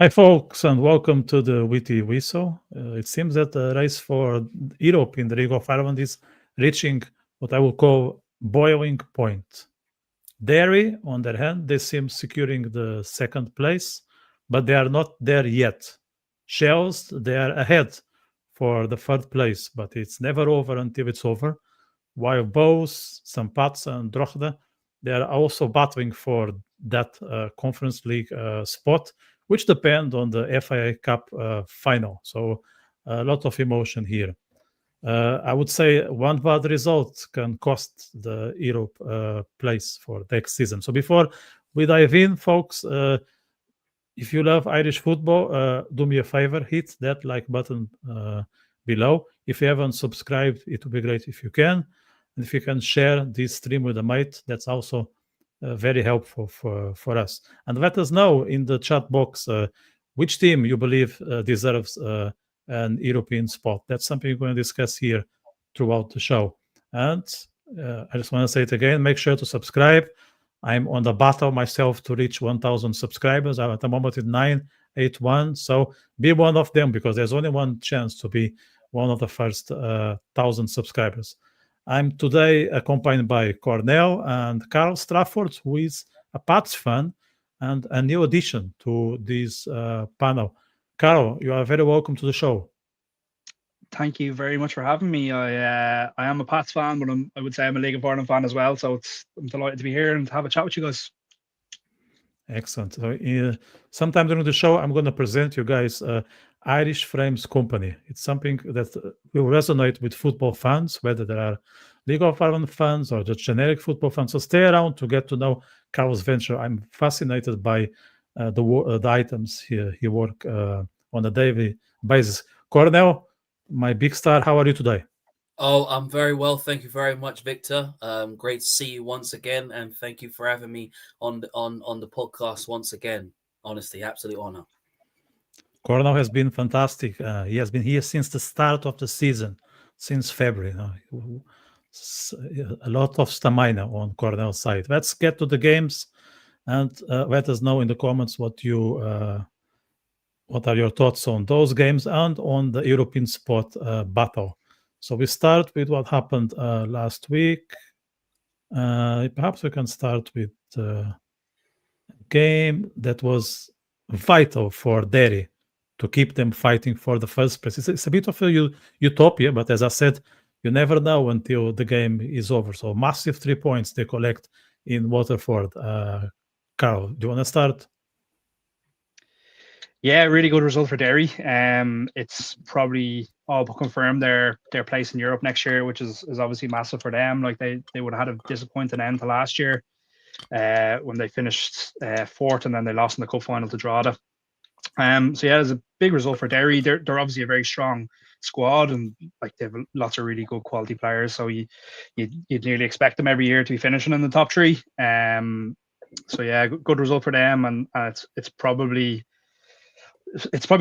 Hi, folks, and welcome to the Witty Whistle. It seems that the race for Europe in the League of Ireland is reaching what I will call boiling point. Derry, on their hand, they seem securing the second place, but they are not there yet. Shels, they are ahead for the third place, but it's never over until it's over. While Bohs, St. Pat's, and Drogheda, they are also battling for that Conference League spot, which depend on the FAI Cup final. So a lot of emotion here. I would say one bad result can cost the Europe place for next season. So before we dive in, folks, if you love Irish football, do me a favor, hit that like button below. If you haven't subscribed, it would be great if you can. And if you can share this stream with a mate, that's also very helpful for us. And let us know in the chat box which team you believe deserves an European spot. That's something we're going to discuss here throughout the show. And I just want to say it again, make sure to subscribe. I'm on the battle myself to reach 1,000 subscribers. I'm at the moment at 981. So be one of them because there's only one chance to be one of the first 1,000 subscribers. I'm today accompanied by Cornell and Karl Stafford, who is a Pats fan and a new addition to this panel. Karl, you are very welcome to the show. Thank you very much for having me. I am a Pats fan, but I would say I'm a League of Ireland fan as well. So I'm delighted to be here and have a chat with you guys. Excellent. So, sometime during the show, I'm going to present you guys Irish Frames Company. It's something that will resonate with football fans, whether there are League of Ireland fans or just generic football fans. So stay around to get to know Carl's venture. I'm fascinated by the items he work on a daily basis. Cornell, my big star, how are you today? Oh, I'm very well. Thank you very much, Victor. Great to see you once again, and thank you for having me on the podcast once again. Honestly, absolute honor. Cornell has been fantastic. He has been here since the start of the season, since February. A lot of stamina on Cornell's side. Let's get to the games, and let us know in the comments what are your thoughts on those games and on the European spot battle. So we start with what happened last week. Perhaps we can start with the game that was vital for Derry to keep them fighting for the first place. It's a bit of a utopia, but as I said, you never know until the game is over. So massive 3 points they collect in Waterford. Carl, do you want to start? Yeah, really good result for Derry. It's probably all but confirmed their place in Europe next year, which is obviously massive for them. Like they would have had a disappointing end to last year when they finished fourth and then they lost in the cup final to Drogheda. So yeah, it's a big result for Derry. They're obviously a very strong squad and like they have lots of really good quality players. So you'd nearly expect them every year to be finishing in the top three. So yeah, good result for them, and it's probably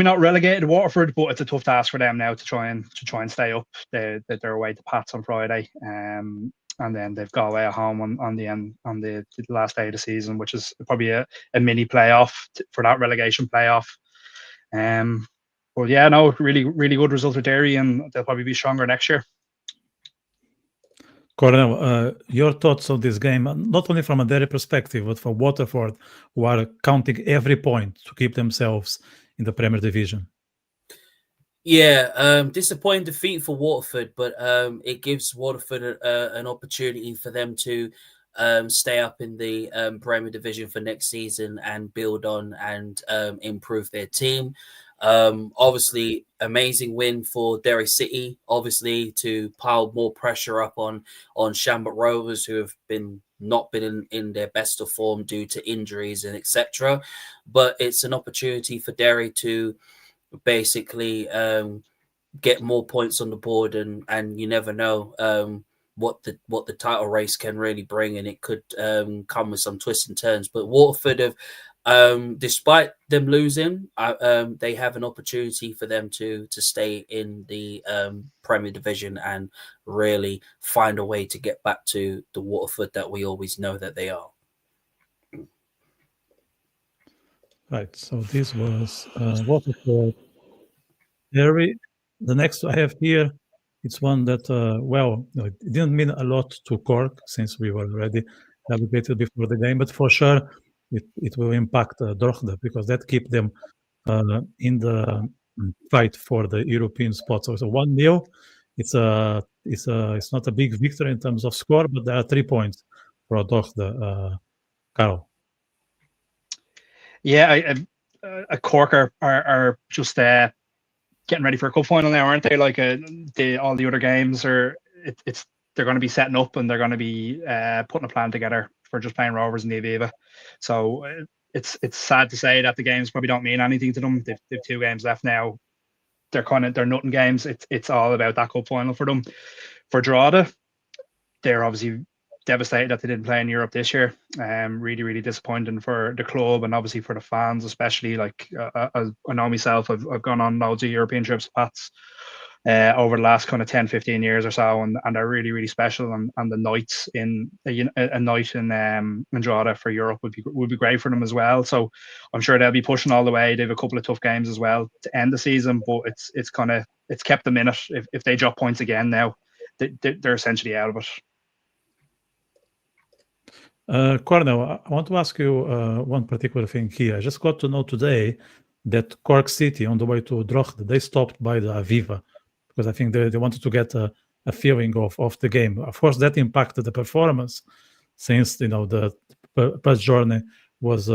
not relegated to Waterford, but it's a tough task for them now to try and stay up. They're away to Pats on Friday, and then they've Galway at home on the last day of the season, which is probably a mini playoff for that relegation playoff. But yeah, no, really good result for Derry, and they'll probably be stronger next year. Coronel, your thoughts on this game, not only from a Derry perspective, but for Waterford, who are counting every point to keep themselves in the Premier Division. Yeah, disappointing defeat for Waterford, but it gives Waterford an opportunity for them to stay up in the Premier Division for next season and build on and improve their team. Obviously, amazing win for Derry City, obviously, to pile more pressure up on Shamrock Rovers, who have not been in their best of form due to injuries and etc. But it's an opportunity for Derry to basically get more points on the board, and you never know what the title race can really bring, and it could come with some twists and turns. But Waterford have, despite them losing, they have an opportunity for them to stay in the Premier Division and really find a way to get back to the Waterford that we always know that they are. Right. So this was Waterford, Derry. The next I have here, it's one that, it didn't mean a lot to Cork since we were already relegated before the game, but for sure it will impact Drogheda because that keep them in the fight for the European spot. So it's a 1-0. It's not a big victory in terms of score, but there are 3 points for Drogheda. Karl. Yeah, Cork are just getting ready for a cup final now, aren't they? Like all the other games it's they're going to be setting up and they're going to be putting a plan together for just playing Rovers in the Aviva. So it's sad to say that the games probably don't mean anything to them. They've 2 games left now. They're nothing games. It's all about that cup final for them. For Drogheda, they're obviously devastated that they didn't play in Europe this year. Really, really disappointing for the club and obviously for the fans, especially. Like I know myself, I've gone on loads of European trips, Pats, over the last kind of 10, 15 years or so, and they're really, really special. And the nights in a night in Drogheda for Europe would be great for them as well. So I'm sure they'll be pushing all the way. They have a couple of tough games as well to end the season, but it's kept them in it. If they drop points again now, they're essentially out of it. Cornell, I want to ask you one particular thing here. I just got to know today that Cork City, on the way to Drogheda, they stopped by the Aviva because I think they wanted to get a feeling of the game. Of course, that impacted the performance since the bus journey was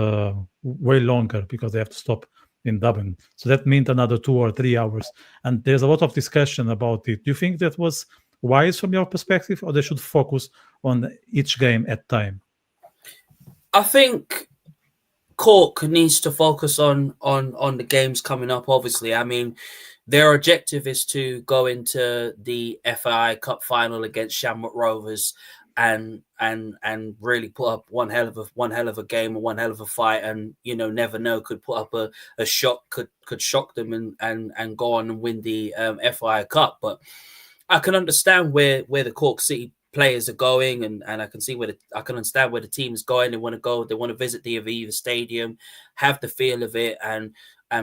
way longer because they have to stop in Dublin. So that meant another 2 or 3 hours. And there's a lot of discussion about it. Do you think that was wise from your perspective, or they should focus on each game at time? I think Cork needs to focus on the games coming up. Obviously, I mean, their objective is to go into the FAI Cup final against Shamrock Rovers and really put up one hell of a game and one hell of a fight, and never know, could put up a shock, could shock them and go on and win the FAI Cup. But I can understand where the Cork City players are going, and I can see I can understand where the team is going. They want to go. They want to visit the Aviva Stadium, have the feel of it, and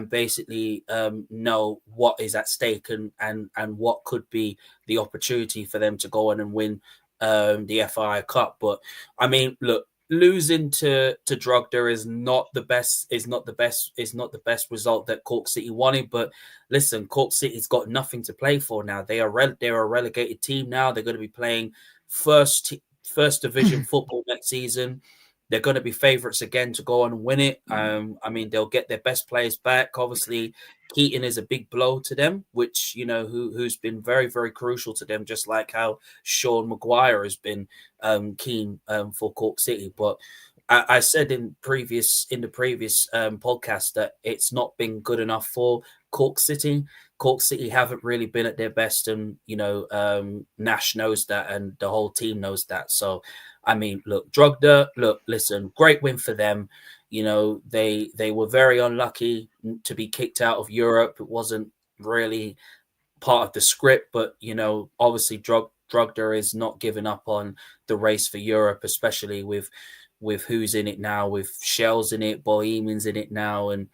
basically know what is at stake and what could be the opportunity for them to go on and win the FAI Cup. But I mean, look, losing to Drogheda is not the best result that Cork City wanted. But listen, Cork City's got nothing to play for now. They're a relegated team now. They're going to be playing first division football next season. They're going to be favourites again to go on and win it. I mean, they'll get their best players back. Obviously, Keaton is a big blow to them, which who's been very, very crucial to them, just like how Sean Maguire has been keen for Cork City. But I said in the previous podcast that it's not been good enough for Cork City. Cork City haven't really been at their best, and Nash knows that, and the whole team knows that. So, I mean, look, Drogheda, listen, great win for them. They were very unlucky to be kicked out of Europe. It wasn't really part of the script, but obviously Drogheda is not giving up on the race for Europe, especially with who's in it now, with Shels in it, Bohemians in it now, and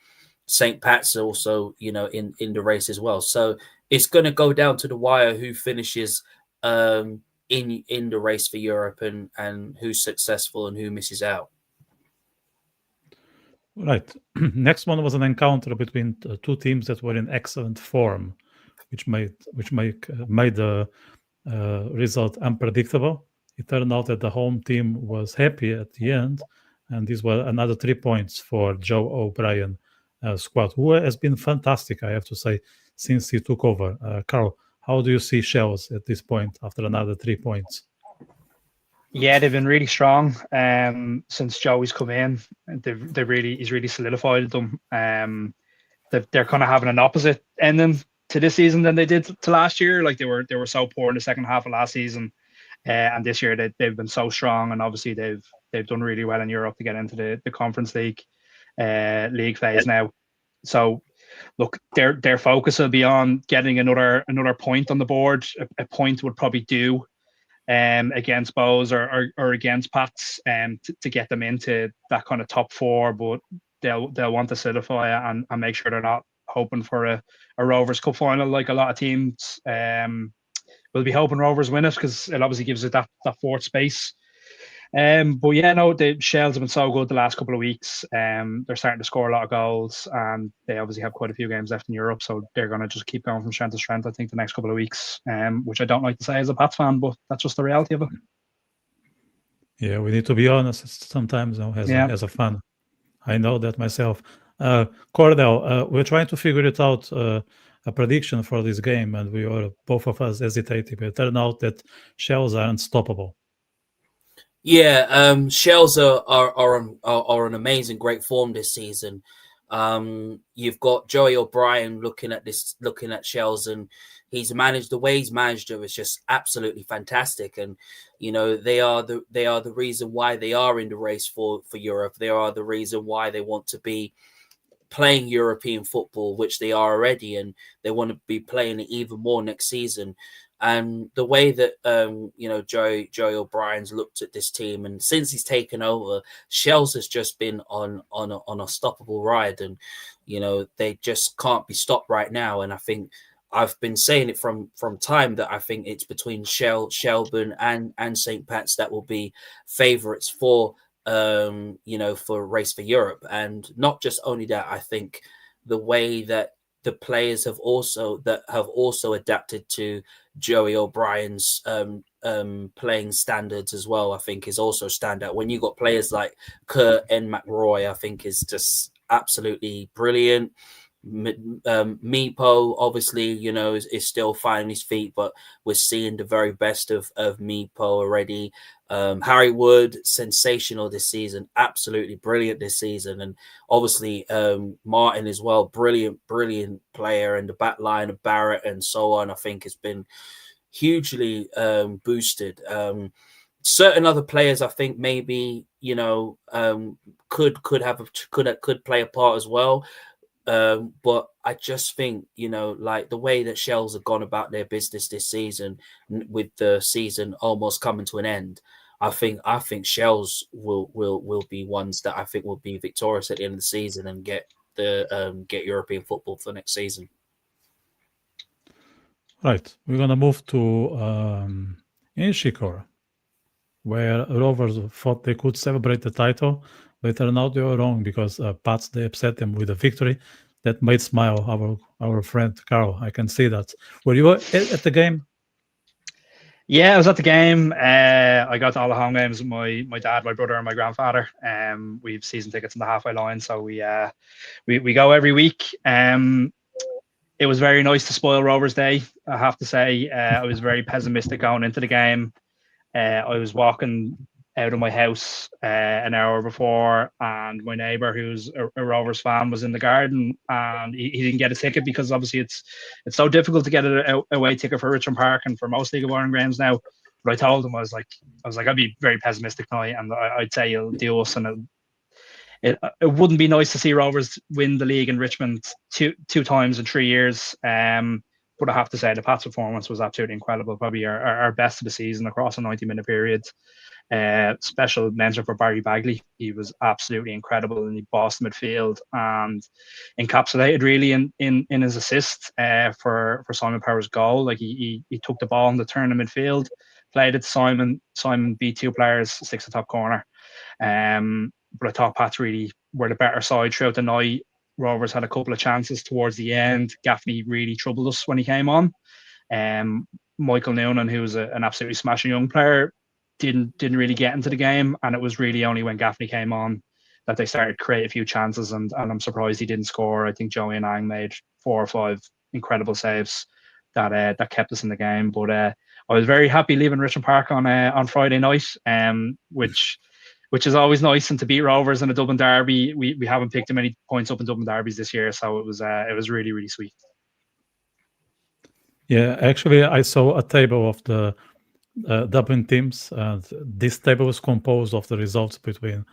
St. Pat's also, in the race as well. So it's going to go down to the wire who finishes in the race for Europe and who's successful and who misses out. Right. Next one was an encounter between two teams that were in excellent form, which made the result unpredictable. It turned out that the home team was happy at the end, and these were another 3 points for Joe O'Brien squad, who has been fantastic, I have to say, since he took over. Karl, how do you see Shels at this point after another 3 points? Yeah, they've been really strong since Joey's come in. He's really solidified them. They're kind of having an opposite ending to this season than they did to last year. Like they were so poor in the second half of last season, and this year they've been so strong. And obviously they've done really well in Europe to get into the Conference League phase now. So look, their focus will be on getting another point on the board. A point would probably do against Bohs or against Pats to get them into that kind of top four. But they'll want to solidify it and make sure they're not hoping for a Rovers Cup final like a lot of teams. We'll be hoping Rovers win it because it obviously gives it that fourth space. But yeah, no, the Shels have been so good the last couple of weeks. They're starting to score a lot of goals, and they obviously have quite a few games left in Europe, so they're going to just keep going from strength to strength, I think, the next couple of weeks, which I don't like to say as a Pats fan, but that's just the reality of it. Yeah, we need to be honest sometimes, as a fan. I know that myself. Cordell, we're trying to figure it out, a prediction for this game, and we are both of us hesitating. But it turned out that Shels are unstoppable. Yeah, Shels are an amazing, great form this season. You've got Joey O'Brien looking at Shels, and the way he's managed them is just absolutely fantastic. And they are the reason why they are in the race for Europe. They are the reason why they want to be playing European football, which they are already, and they want to be playing it even more next season. And the way that Joey O'Brien's looked at this team, and since he's taken over, Shels has just been on a unstoppable ride, and they just can't be stopped right now. And I think I've been saying it from time that I think it's between Shelbourne and St. Pat's that will be favourites for race for Europe. And not just only that, I think the way that the players have also adapted to Joey O'Brien's playing standards as well, I think is also standout. When you got players like Kurt and McRoy, I think is just absolutely brilliant. Meepo, obviously, is still finding his feet, but we're seeing the very best of Meepo already. Harry Wood, sensational this season, absolutely brilliant this season, and obviously Martin as well, brilliant player, and the back line of Barrett and so on, I think has been hugely boosted. Certain other players, I think maybe could play a part as well. But I just think, like the way that Shels have gone about their business this season, with the season almost coming to an end, I think Shels will be ones that I think will be victorious at the end of the season and get European football for next season. Right, we're gonna move to Inchicore, where Rovers thought they could celebrate the title. But turned out they were wrong, because Pats, they upset them with a victory that made smile our friend Karl. I can see that. Were you at the game? Yeah, I was at the game. I got to all the home games with my dad, my brother, and my grandfather. We have season tickets in the halfway line, so we go every week. It was very nice to spoil Rovers Day, I have to say. I was very pessimistic going into the game. I was walking out of my house an hour before, and my neighbour, who's a Rovers fan, was in the garden, and he didn't get a ticket because obviously it's so difficult to get an away ticket for Richmond Park and for most League of Ireland grounds now. But I told him, I was like, I'd be very pessimistic tonight, and I'd say he'll do us, and it wouldn't be nice to see Rovers win the league in Richmond two times in 3 years. But I have to say the Pats' performance was absolutely incredible, probably our best of the season across a 90-minute period. Special mention for Barry Bagley. He was absolutely incredible, and he bossed the midfield and encapsulated really in his assist for Simon Power's goal. Like he took the ball in the turn of midfield, played it to Simon. Simon beat two players, sticks the top corner. But I thought Pats really were the better side throughout the night. Rovers had a couple of chances towards the end. Gaffney really troubled us when he came on. Michael Noonan, who was an absolutely smashing young player, didn't really get into the game, and it was really only when Gaffney came on that they started to create a few chances, and I'm surprised he didn't score. I think Joey and Ang made 4 or 5 incredible saves that kept us in the game. But I was very happy leaving Richmond Park on Friday night, which is always nice, and to beat Rovers in a Dublin derby. We haven't picked many points up in Dublin derbies this year, so it was really, really sweet. Yeah, actually, I saw a table of the Dublin teams, and this table was composed of the results between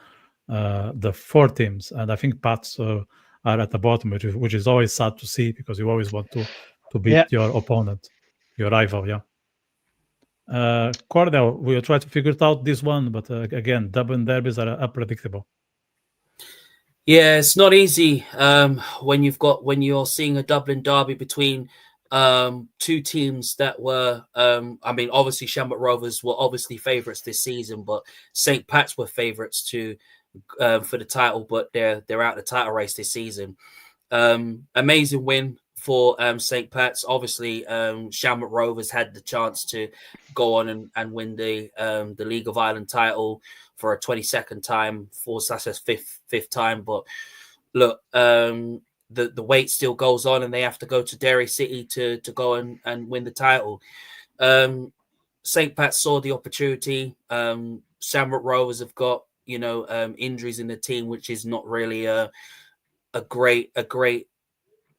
the 4 teams, and I think Pats are at the bottom, which is always sad to see, because you always want to beat your opponent, your rival. Yeah. Cordell, we'll try to figure it out this one, but again, Dublin derbies are unpredictable. Yeah, it's not easy when you're seeing a Dublin derby between two teams that were I mean, obviously Shamrock Rovers were obviously favourites this season, but St. Pat's were favourites to for the title, but they're out the title race this season. Amazing win for St. Pat's. Obviously, Shamrock Rovers had the chance to go on and win the League of Ireland title for a 22nd time, fifth time. But look, the wait still goes on, and they have to go to Derry City to go and win the title. St. Pat saw the opportunity. Shamrock Rovers have got injuries in the team, which is not really a great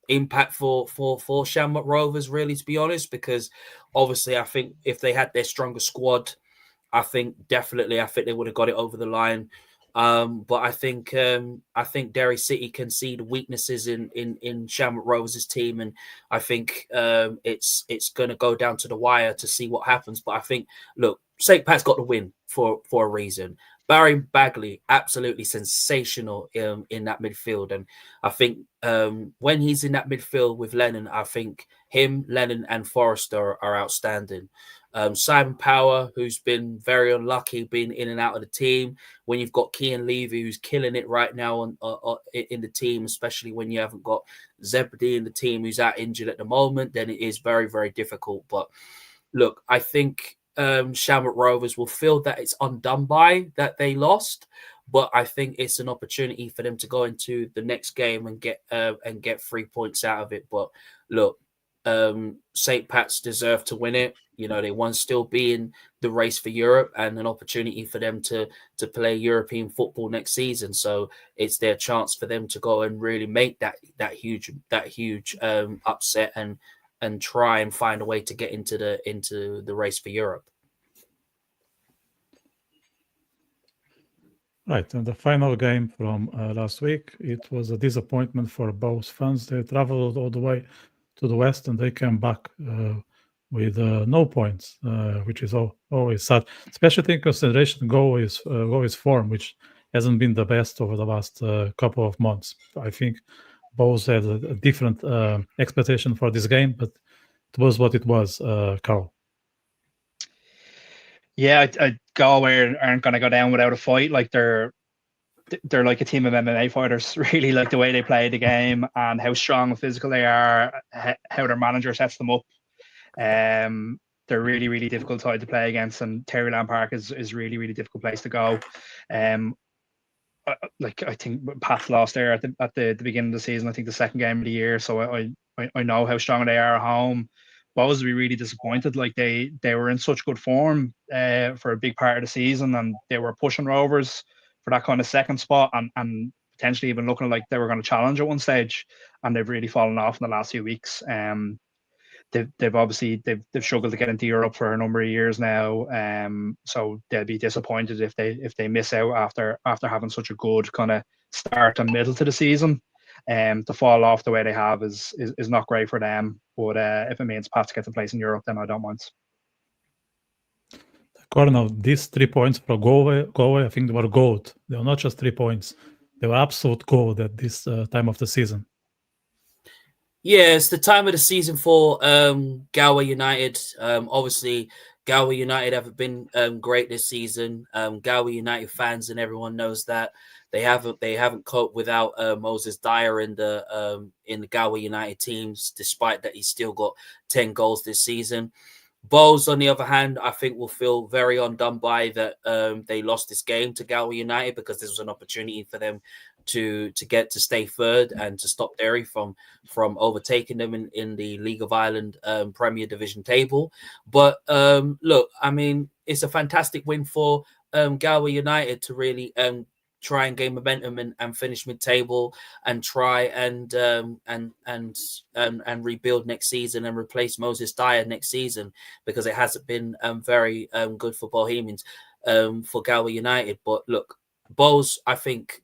impact for Shamrock Rovers, really, to be honest, because obviously I think if they had their stronger squad, I think they would have got it over the line. But I think Derry City can see the weaknesses in Shamrock Rovers' team, and I think it's going to go down to the wire to see what happens. But I think, look, St. Pat's got the win for a reason. Barry Bagley, absolutely sensational in that midfield, and I think when he's in that midfield with Lennon, I think him, Lennon, and Forrester are outstanding. Simon Power, who's been very unlucky, being in and out of the team. When you've got Kean Levy, who's killing it right now in the team, especially when you haven't got Zebedee in the team, who's out injured at the moment, then it is very, very difficult. But look, I think Shamrock Rovers will feel that it's undone by that they lost, but I think it's an opportunity for them to go into the next game and get 3 points out of it. But look, St. Pat's deserve to win it. They want to still be in the race for Europe and an opportunity for them to play European football next season. So it's their chance for them to go and really make that huge upset and try and find a way to get into the race for Europe. Right, and the final game from last week, it was a disappointment for Bohs fans. They traveled all the way to the west and they came back with no points, which is always sad, especially taking consideration Galway's form, which hasn't been the best over the last couple of months. I think Bohs had a different expectation for this game, but it was what it was, Karl. Yeah, Galway aren't going to go down without a fight. Like they're like a team of MMA fighters, really, like the way they play the game and how strong and physical they are, how their manager sets them up. They're really, really difficult side to play against, and Dalymount Park is really, really difficult place to go. Like I think Pat lost there at the beginning of the season. I think the second game of the year, so I know how strong they are at home. Bohs would be really disappointed. Like they were in such good form for a big part of the season, and they were pushing Rovers for that kind of second spot, and potentially even looking like they were going to challenge at one stage, and they've really fallen off in the last few weeks. They've obviously struggled to get into Europe for a number of years now. So they'll be disappointed if they miss out after having such a good kind of start and middle to the season. To fall off the way they have is not great for them. But if it means Pat to get the place in Europe, then I don't mind. Cornell, these 3 points for Galway, I think they were gold. They were not just 3 points; they were absolute gold at this time of the season. Yeah, it's the time of the season for Galway United. Obviously, Galway United haven't been great this season. Galway United fans and everyone knows that they haven't coped without Moses Dyer in the Galway United teams, despite that he's still got 10 goals this season. Bohs, on the other hand, I think will feel very undone by that they lost this game to Galway United, because this was an opportunity for them to stay third and to stop Derry from overtaking them in the League of Ireland Premier Division table. But look, I mean, it's a fantastic win for Galway United to really try and gain momentum and finish mid-table and try and rebuild next season and replace Moses Dyer next season, because it hasn't been very good for Bohemians for Galway United. But look, Bohs, I think,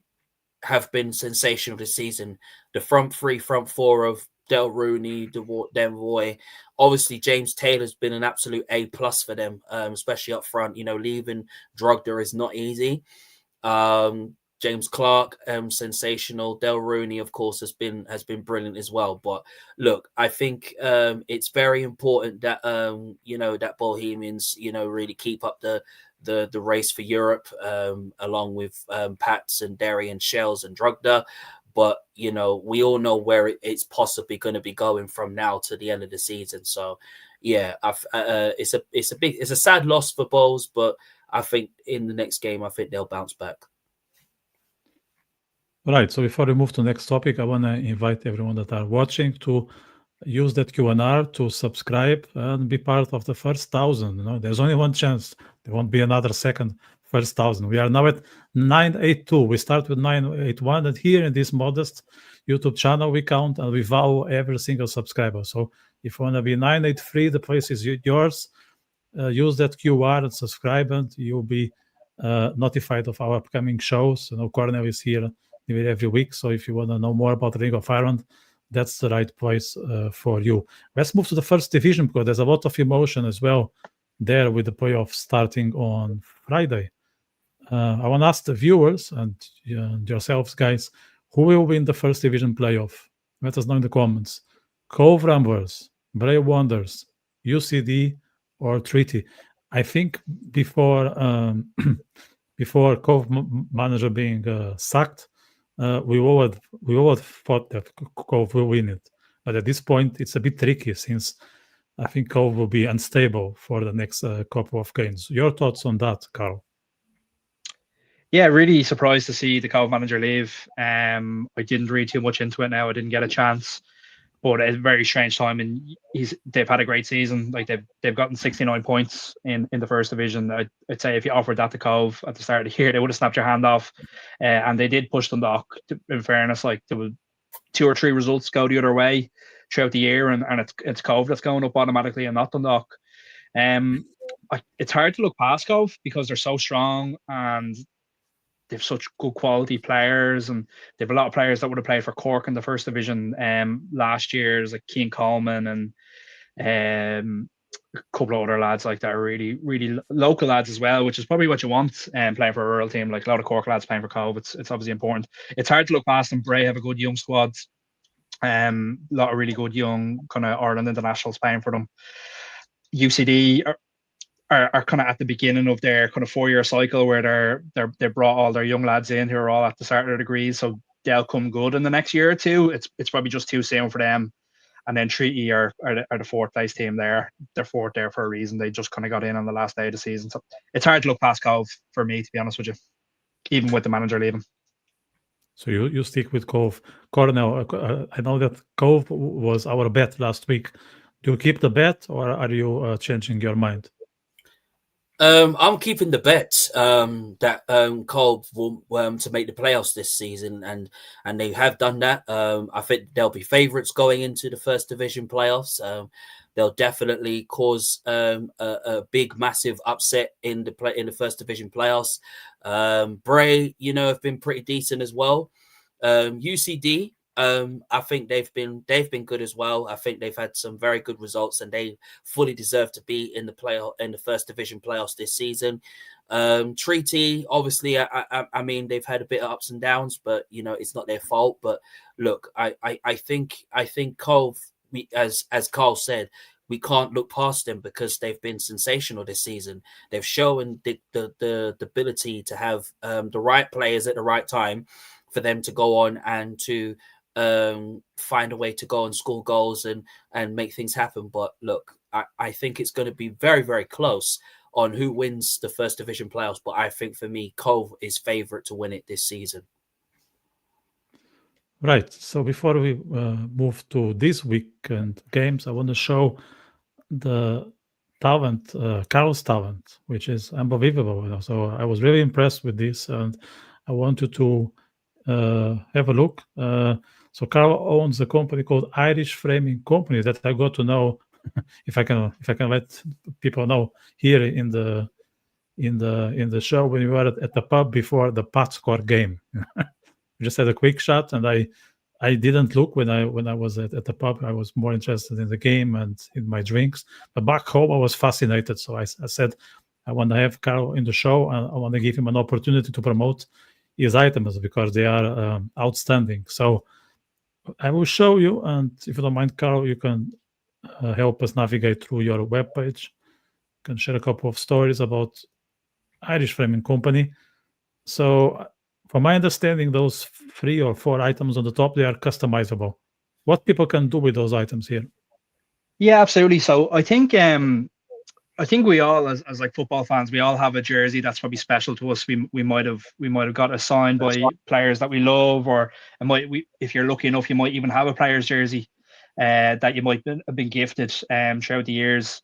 have been sensational this season. The front four of Del Rooney, Devoy. Obviously, James Taylor's been an absolute A+ for them, especially up front. Leaving Drogheda is not easy. James Clark, sensational. Del Rooney, of course, has been brilliant as well. But look, I think it's very important that that Bohemians really keep up the race for Europe, along with Pats and Derry and Shels and Drogheda. But we all know where it's possibly going to be going from now to the end of the season. So yeah, it's a sad loss for Bohs, but I think in the next game, I think they'll bounce back. Right. So before we move to the next topic, I want to invite everyone that are watching to use that Q&R to subscribe and be part of the first 1,000. There's only one chance. There won't be another second first 1,000. We are now at 982. We start with 981. And here in this modest YouTube channel, we count and we vow every single subscriber. So if you want to be 983, the place is yours. Use that QR and subscribe, and you'll be notified of our upcoming shows. Cornell is here every week. So if you want to know more about the Ring of Ireland, that's the right place for you. Let's move to the first division, because there's a lot of emotion as well there with the playoffs starting on Friday. I want to ask the viewers and yourselves, guys, who will win the first division playoff? Let us know in the comments. Cobh Ramblers, Brave Wonders, UCD, or Treaty. I think before Cobh manager being sacked, we all had thought that Cobh will win it. But at this point, it's a bit tricky, since I think Cobh will be unstable for the next couple of games. Your thoughts on that, Karl? Yeah, really surprised to see the Cobh manager leave. I didn't read too much into it now. I didn't get a chance. But it's a very strange time, and they've had a great season. Like they've gotten 69 points in the first division. I'd say if you offered that to Cobh at the start of the year, they would have snapped your hand off. And they did push them back. In fairness, like there were 2 or 3 results go the other way throughout the year, and it's Cobh that's going up automatically and not Dundalk. It's hard to look past Cobh because they're so strong and they've such good quality players, and they have a lot of players that would have played for Cork in the first division last year. There's like Cian Coleman and a couple of other lads like that are really, really local lads as well, which is probably what you want playing for a rural team. Like a lot of Cork lads playing for Cobh, it's obviously important. It's hard to look past them. Bray have a good young squad. A lot of really good young kind of Ireland internationals playing for them. UCD are kind of at the beginning of their kind of 4-year cycle where they brought all their young lads in who are all at the start of their degrees, so they'll come good in the next year or two. It's probably just too soon for them. And then Treaty are the 4th place team there. They're 4th there for a reason. They just kind of got in on the last day of the season. So it's hard to look past Cobh for me, to be honest with you, even with the manager leaving. So you stick with Cobh. Cornell, I know that Cobh was our bet last week. Do you keep the bet, or are you changing your mind? I'm keeping the bet that Cobh will to make the playoffs this season, and they have done that. I think they'll be favourites going into the first division playoffs. They'll definitely cause a big, massive upset in the first division playoffs. Bray, have been pretty decent as well. UCD. I think they've been good as well. I think they've had some very good results, and they fully deserve to be in the first division playoffs this season. Treaty, obviously, I mean, they've had a bit of ups and downs, but it's not their fault. But look, I think Cobh, as Karl said, we can't look past them because they've been sensational this season. They've shown the ability to have the right players at the right time for them to go on and to find a way to go and score goals and make things happen. But look, I think it's going to be very, very close on who wins the first division playoffs. But I think for me, Cobh is favourite to win it this season. Right. So before we move to this weekend games, I want to show the talent, Karl's talent, which is unbelievable. So I was really impressed with this, and I wanted to have a look. So Karl owns a company called Irish Framing Company that I got to know. if I can let people know here in the show, when we were at the pub before the Pats Cork game. We just had a quick shot, and I didn't look when I was at the pub. I was more interested in the game and in my drinks. But back home, I was fascinated. So I said, I want to have Karl in the show, and I want to give him an opportunity to promote his items because they are outstanding. So I will show you, and if you don't mind, Carl, you can help us navigate through your webpage. You can share a couple of stories about Irish Framing Company. So from my understanding, those 3 or 4 items on the top, they are customizable. What people can do with those items here? Yeah, absolutely. So I think we all, as like football fans, we all have a jersey that's probably special to us. We might have got assigned by players that we love, or if you're lucky enough, you might even have a player's jersey that you might have been gifted throughout the years.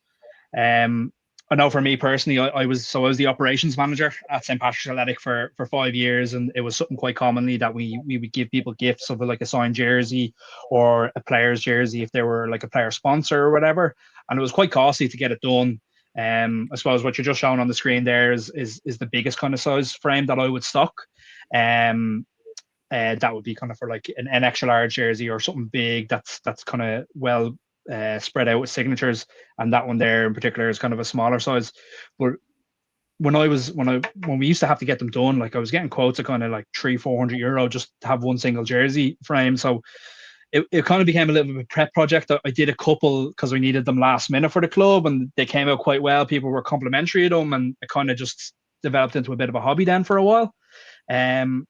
I know for me personally, I was the operations manager at St. Patrick's Athletic for 5 years, and it was something quite commonly that we would give people gifts of like a signed jersey or a player's jersey if they were like a player sponsor or whatever, and it was quite costly to get it done. I suppose what you're just showing on the screen there is the biggest kind of size frame that I would stock. That would be kind of for like an extra large jersey or something big that's kind of well spread out with signatures, and that one there in particular is kind of a smaller size. But when we used to have to get them done, like I was getting quotes of kind of like €300-400 just to have one single jersey frame. So it kind of became a little bit of a prep project. I did a couple because we needed them last minute for the club, and they came out quite well. People were complimentary of them, and it kind of just developed into a bit of a hobby then for a while. And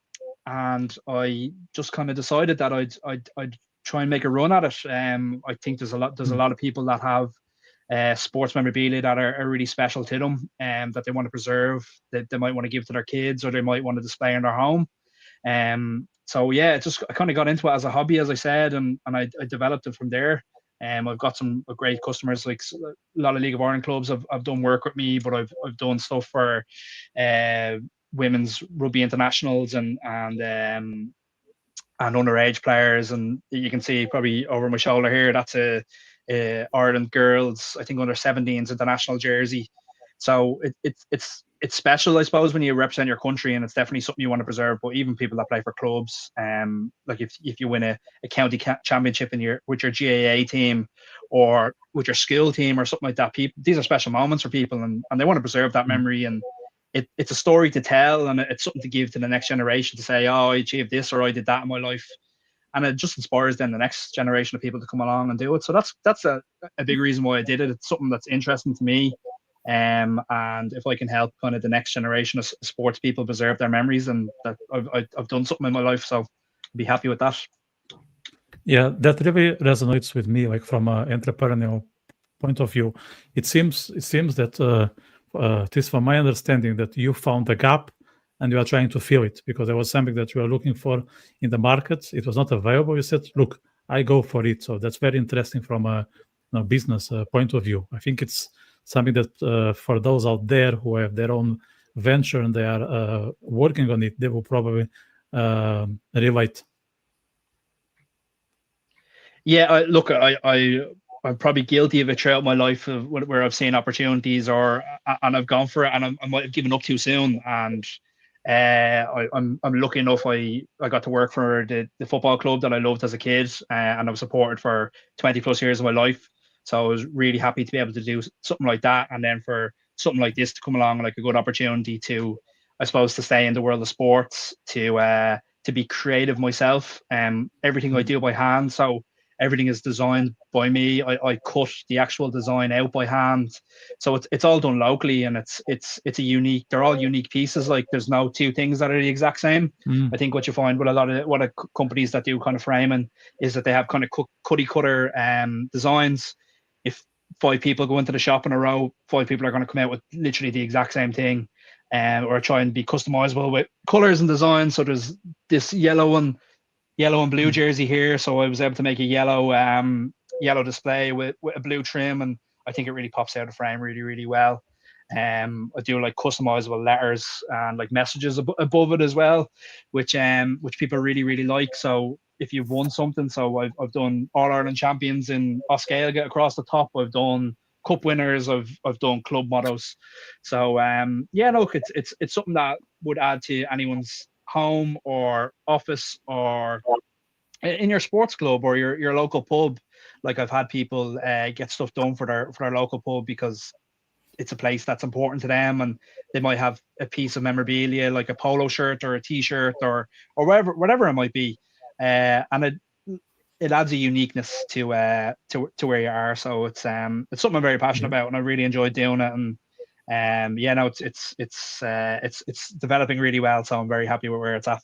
I just kind of decided that I'd try and make a run at it. I think there's a lot of people that have sports memorabilia that are really special to them, that they want to preserve, that they might want to give to their kids, or they might want to display in their home. So yeah, I kind of got into it as a hobby, as I said, and I developed it from there. I've got some great customers, like a lot of League of Ireland clubs have done work with me, but I've done stuff for women's rugby internationals and underage players, and you can see probably over my shoulder here, that's a Ireland girls, I think under 17s international jersey. So it's special, I suppose, when you represent your country, and it's definitely something you want to preserve. But even people that play for clubs, like if you win a county championship with your GAA team or with your school team or something like that, these are special moments for people, and they want to preserve that memory, and it's a story to tell, and it's something to give to the next generation to say, oh, I achieved this or I did that in my life. And it just inspires then the next generation of people to come along and do it. So that's a big reason why I did it. It's something that's interesting to me. And if I can help kind of the next generation of sports people preserve their memories, and that I've done something in my life, so I'd be happy with that. Yeah, that really resonates with me, like from an entrepreneurial point of view. It seems that it is from my understanding that you found a gap and you are trying to fill it, because there was something that you were looking for in the market. It was not available. You said, look, I go for it. So that's very interesting from a business point of view. I think it's something that for those out there who have their own venture and they are working on it, they will probably relate. Yeah, look, I'm probably guilty of it throughout my life, of where I've seen opportunities and I've gone for it, and I might have given up too soon. And I'm lucky enough. I got to work for the football club that I loved as a kid, and I was supported for 20 plus years of my life. So I was really happy to be able to do something like that, and then for something like this to come along, like a good opportunity to, I suppose, to stay in the world of sports, to be creative myself. Everything I do by hand, so everything is designed by me. I cut the actual design out by hand, so it's all done locally, and it's a unique. They're all unique pieces. Like there's no two things that are the exact same. I think what you find with a lot of companies that do kind of framing is that they have kind of cookie cutter designs. If 5 people go into the shop in a row, 5 people are going to come out with literally the exact same thing, or try and be customizable with colors and designs. So there's this yellow and blue jersey here, so I was able to make a yellow display with a blue trim, and I think it really pops out of frame really, really well. I do like customizable letters and like messages above it as well, which people really, really like. So if you've won something, so I've done All Ireland champions in Oscailga across the top. I've done cup winners. I've done club mottos. So yeah, look, it's something that would add to anyone's home or office or in your sports club or your local pub. Like I've had people get stuff done for their local pub because it's a place that's important to them, and they might have a piece of memorabilia like a polo shirt or a t-shirt or whatever it might be, and it adds a uniqueness to where you are. So it's something I'm very passionate about, and I really enjoyed doing it. And it's developing really well. So I'm very happy with where it's at.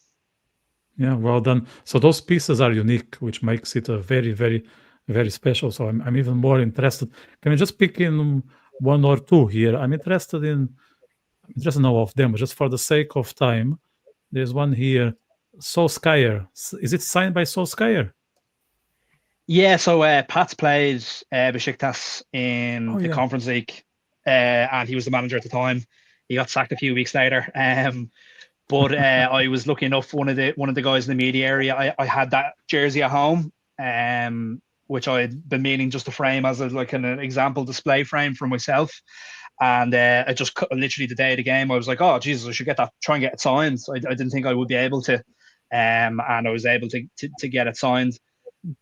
Yeah, well done. So those pieces are unique, which makes it a very, very, very special. So I'm even more interested. Can you just pick in one or two here? I'm interested now of them, just for the sake of time. There's one here, Solskjaer. Is it signed by Solskjaer? Yeah, so Pat's played Besiktas in the Conference League, and he was the manager at the time. He got sacked a few weeks later. But I was lucky enough. One of the guys in the media area, I had that jersey at home, which I had been meaning just to frame as an example display frame for myself. And I just literally the day of the game, I was like, oh Jesus, I should try and get it signed. I didn't think I would be able to, and I was able to get it signed.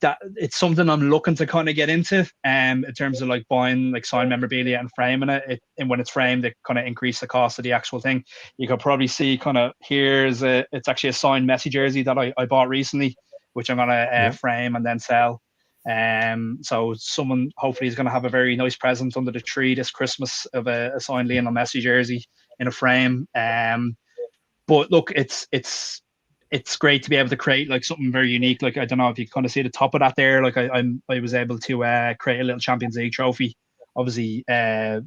That it's something I'm looking to kind of get into, in terms of like buying like signed memorabilia and framing it. And when it's framed, it kind of increase the cost of the actual thing. You could probably see kind of it's actually a signed Messi jersey that I bought recently, which I'm gonna frame and then sell. So someone hopefully is going to have a very nice present under the tree this Christmas of a signed Lionel Messi jersey in a frame. But look, it's great to be able to create like something very unique. Like I don't know if you kind of see the top of that there. Like I was able to create a little Champions League trophy. Obviously, Ole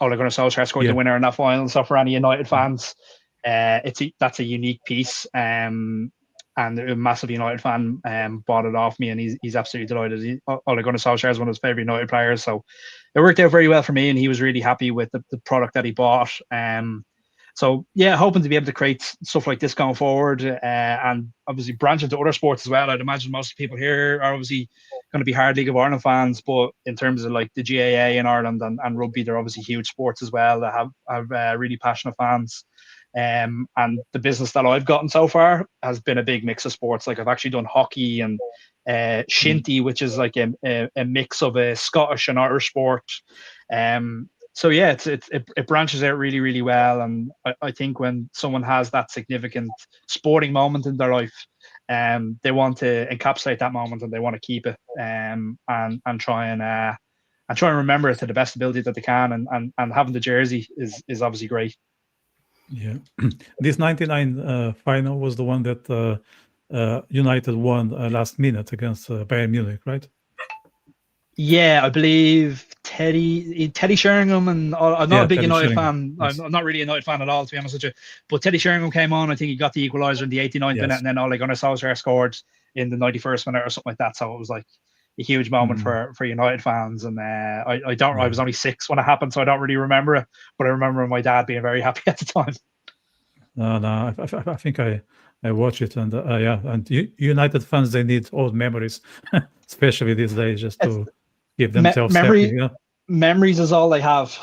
Gunnar Solskjaer scored the winner in that final. So for any United fans, that's a unique piece. And a massive United fan bought it off me, and he's absolutely delighted. Ole Gunnar Solskjaer is one of his favorite United players, so it worked out very well for me, and he was really happy with the product that he bought. So yeah, hoping to be able to create stuff like this going forward, and obviously branch into other sports as well. I'd imagine most people here are obviously going to be hard League of Ireland fans, but in terms of like the GAA in Ireland and rugby, they're obviously huge sports as well that have really passionate fans. And the business that I've gotten so far has been a big mix of sports. Like I've actually done hockey and shinty, which is like a mix of a Scottish and Irish sport. So yeah, it branches out really, really well. And I think when someone has that significant sporting moment in their life, they want to encapsulate that moment and they want to keep it, and try and remember it to the best ability that they can. And having the jersey is obviously great. Yeah, this 99 final was the one that United won last minute against Bayern Munich, right? Yeah, I believe Teddy Sheringham, and I'm not a big United fan. Yes. I'm not really a United fan at all, to be honest with you. But Teddy Sheringham came on. I think he got the equaliser in the 89th minute, and then Ole Gunnar Solskjaer scored in the 91st minute or something like that. So it was like a huge moment for United fans. And I was only 6 when it happened, so I don't really remember it. But I remember my dad being very happy at the time. No, I think I watch it, and and United fans, they need old memories, especially these days, just to keep themselves happy. Yeah. Memories is all they have.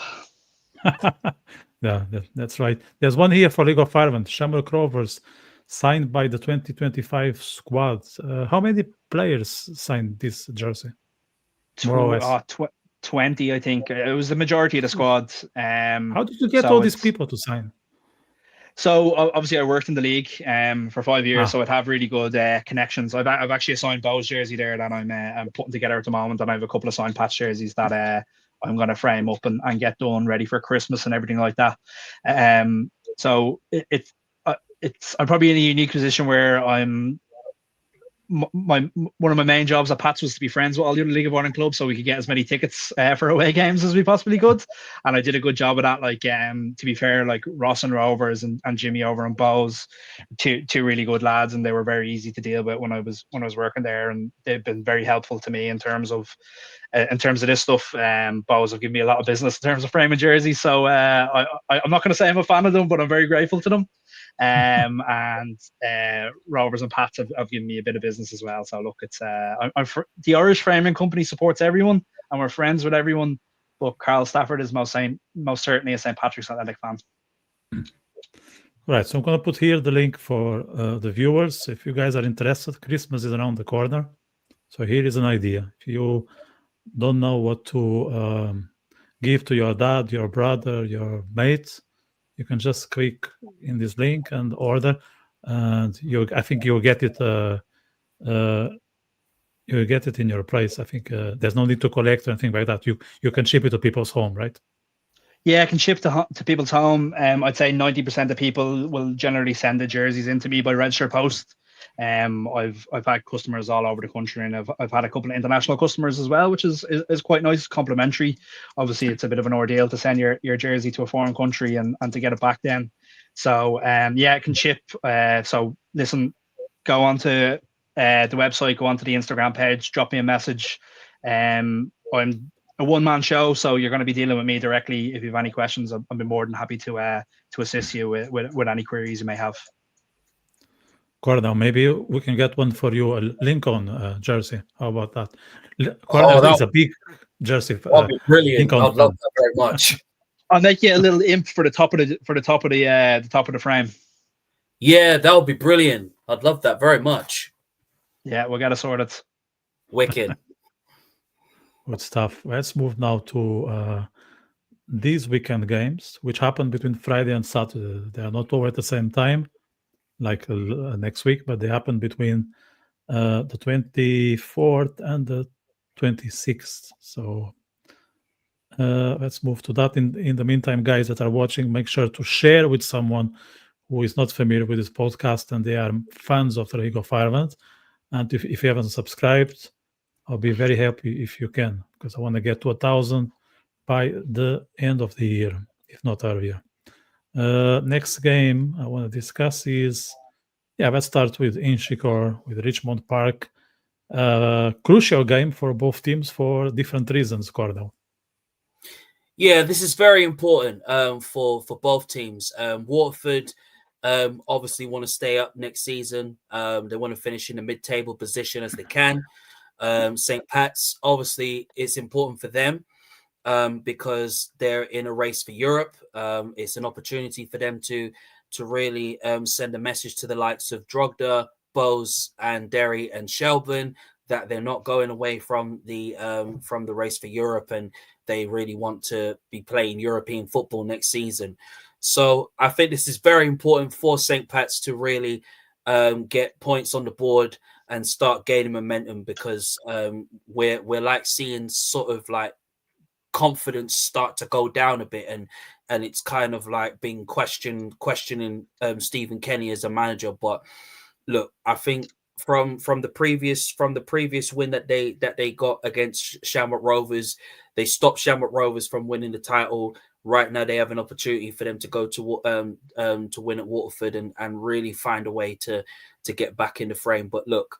Yeah, that's right. There's one here for League of Ireland, Shamrock Rovers, signed by the 2025 squad. How many players signed this jersey? More or less. 20, I think. It was the majority of the squad. How did you get all these people to sign? So obviously I worked in the league for 5 years, so I'd have really good connections. I've actually a signed Bohs jersey there that I'm putting together at the moment, and I have a couple of signed patch jerseys that I'm going to frame up and get done ready for Christmas and everything like that. So I'm probably in a unique position where one of my main jobs at Pats was to be friends with all the other League of Ireland clubs, so we could get as many tickets for away games as we possibly could. And I did a good job of that. Like, to be fair, like Ross and Rovers and Jimmy over in Bohs, two really good lads, and they were very easy to deal with when I was working there, and they've been very helpful to me in terms of this stuff. Bohs have given me a lot of business in terms of framing jerseys, so I'm not going to say I'm a fan of them, but I'm very grateful to them. And Rovers and Pats have given me a bit of business as well. So look, it's the Irish framing company supports everyone, and we're friends with everyone. But Karl Stafford is most certainly a St. Patrick's Athletic fan. Right, so I'm going to put here the link for the viewers. If you guys are interested, Christmas is around the corner. So here is an idea. If you don't know what to give to your dad, your brother, your mate, you can just click in this link and order, and I think you'll get it. You'll get it in your place. I think there's no need to collect or anything like that. You can ship it to people's home, right? Yeah, I can ship to people's home. I'd say 90% of people will generally send the jerseys in to me by registered post. I've had customers all over the country, and I've had a couple of international customers as well, which is quite nice, complimentary. Obviously, it's a bit of an ordeal to send your jersey to a foreign country and to get it back then. So yeah, it can ship. So listen, go on to the website, go onto the Instagram page, drop me a message. I'm a one-man show, so you're going to be dealing with me directly. If you have any questions, I'll be more than happy to assist you with any queries you may have. Cornell, maybe we can get one for you, a Lincoln jersey. How about that? Cornell is a big jersey. That'd be brilliant. Lincoln I'd love that very much. I'll make you a little imp for the top of the frame. Yeah, that would be brilliant. I'd love that very much. Yeah, we'll get it sorted. Wicked. Good stuff. Let's move now to these weekend games, which happen between Friday and Saturday. They are not all at the same time, like next week, but they happen between the 24th and the 26th. So let's move to that. In the meantime, guys that are watching, make sure to share with someone who is not familiar with this podcast and they are fans of the League of Ireland. And if you haven't subscribed, I'll be very happy if you can, because I want to get to 1,000 by the end of the year, if not earlier. Next game I want to discuss is, let's start with Inchicore, with Richmond Park. Crucial game for both teams for different reasons, Cornell. Yeah, this is very important for both teams. Waterford obviously want to stay up next season. They want to finish in the mid-table position as they can. St. Pat's, obviously, it's important for them because they're in a race for Europe. It's an opportunity for them to really send a message to the likes of Drogheda, Bohs, and Derry and Shelbourne that they're not going away from the race for Europe, and they really want to be playing European football next season. So I think this is very important for St. Pat's to really get points on the board and start gaining momentum, because we're like seeing sort of like confidence start to go down a bit, and it's kind of like being questioning Stephen Kenny as a manager. But look, I think from the previous win that they got against Shamrock Rovers, they stopped Shamrock Rovers from winning the title. Right now, they have an opportunity for them to go to win at Waterford and really find a way to get back in the frame. But look,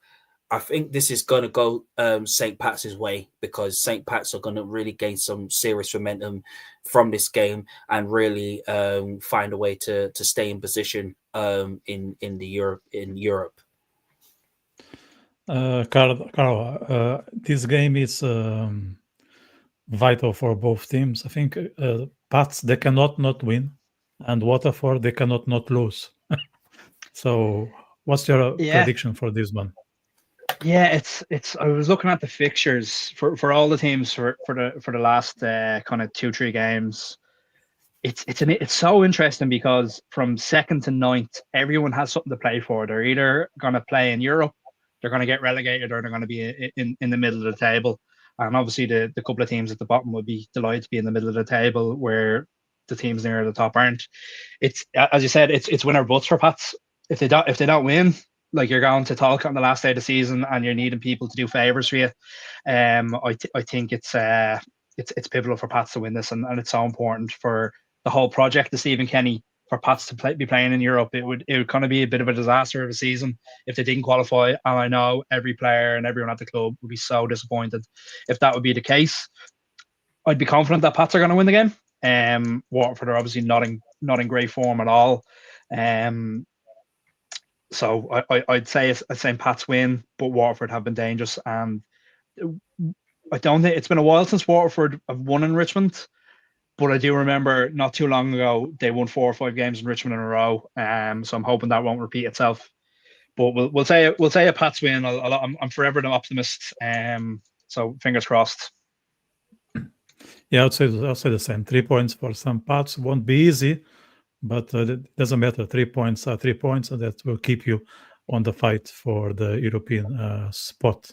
I think this is going to go St. Pat's way, because St. Pat's are going to really gain some serious momentum from this game and really find a way to stay in position in Europe. Carl, this game is vital for both teams. I think Pats, they cannot not win, and Waterford, they cannot not lose. So what's your prediction for this one? Yeah, it's. I was looking at the fixtures for all the teams for the last kind of 2-3 games. It's so interesting because from 2nd to 9th, everyone has something to play for. They're either going to play in Europe, they're going to get relegated, or they're going to be in the middle of the table. And obviously, the couple of teams at the bottom would be delighted to be in the middle of the table, where the teams near the top aren't. It's, as you said, it's win or bust for Pats. If they don't win, like, you're going to talk on the last day of the season, and you're needing people to do favors for you. I think it's pivotal for Pats to win this, and it's so important for the whole project of Stephen Kenny for Pats to be playing in Europe. It would kind of be a bit of a disaster of a season if they didn't qualify, and I know every player and everyone at the club would be so disappointed if that would be the case. I'd be confident that Pats are going to win the game. Waterford are obviously not in great form at all. So I'd say a St. Pat's win, but Waterford have been dangerous, and I don't think it's been a while since Waterford have won in Richmond. But I do remember not too long ago they won 4 or 5 games in Richmond in a row. So I'm hoping that won't repeat itself. But we'll say a Pats win. I'm forever an optimist. So fingers crossed. Yeah, I'll say the same. 3 points for some parts won't be easy, but it doesn't matter. 3 points are 3 points, and that will keep you on the fight for the European spot.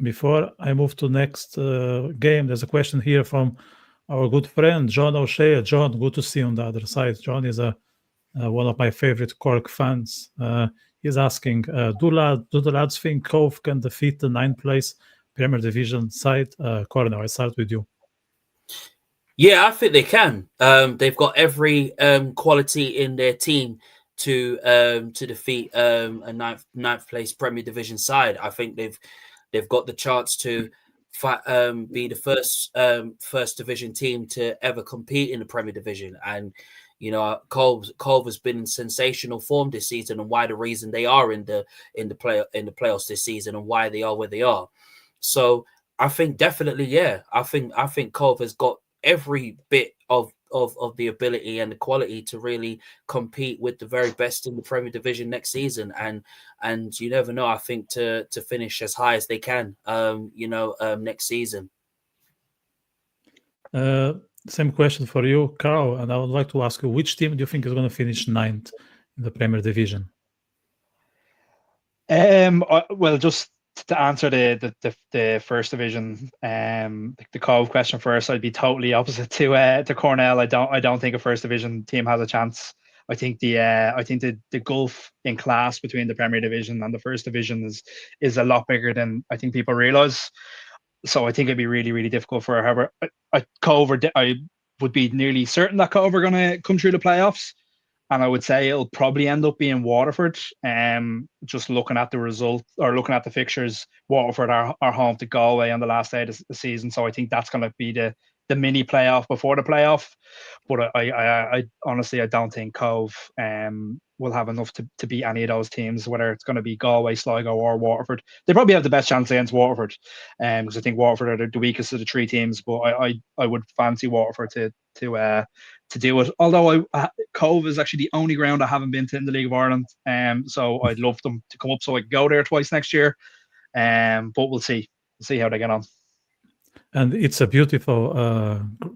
Before I move to next game, there's a question here from our good friend John O'Shea. John, good to see you on the other side. John is one of my favorite Cork fans. He's asking, do the lads think Cobh can defeat the 9th place Premier Division side? Cornell, I start with you. Yeah, I think they can. They've got every quality in their team to defeat a ninth place Premier Division side. I think they've got the chance to be the first division team to ever compete in the Premier Division. And Cobh has been in sensational form this season, and why the reason they are in the playoffs this season, and why they are where they are. So I think definitely, yeah, I think Cobh has got every bit of the ability and the quality to really compete with the very best in the Premier Division next season, and you never know. I think to finish as high as they can, next season. Same question for you, Karl, and I would like to ask you, which team do you think is going to finish 9th in the Premier Division? Well, just to answer the first division, the Cobh question first, I'd be totally opposite to Cornell. I don't think a first division team has a chance. I think the gulf in class between the Premier Division and the first division is a lot bigger than I think people realise. So I think it'd be really, really difficult for Cobh. I would be nearly certain that Cobh are going to come through the playoffs. And I would say it'll probably end up being Waterford. Just looking at the result or looking at the fixtures, Waterford are home to Galway on the last day of the season. So I think that's going to be the mini playoff before the playoff. But I honestly, I don't think Cobh will have enough to beat any of those teams, whether it's going to be Galway, Sligo, or Waterford. They probably have the best chance against Waterford, because I think Waterford are the weakest of the 3 teams. But I would fancy Waterford to do it. Although Cobh is actually the only ground I haven't been to in the League of Ireland, so I'd love them to come up so I can go there twice next year. But we'll see how they get on. And it's a beautiful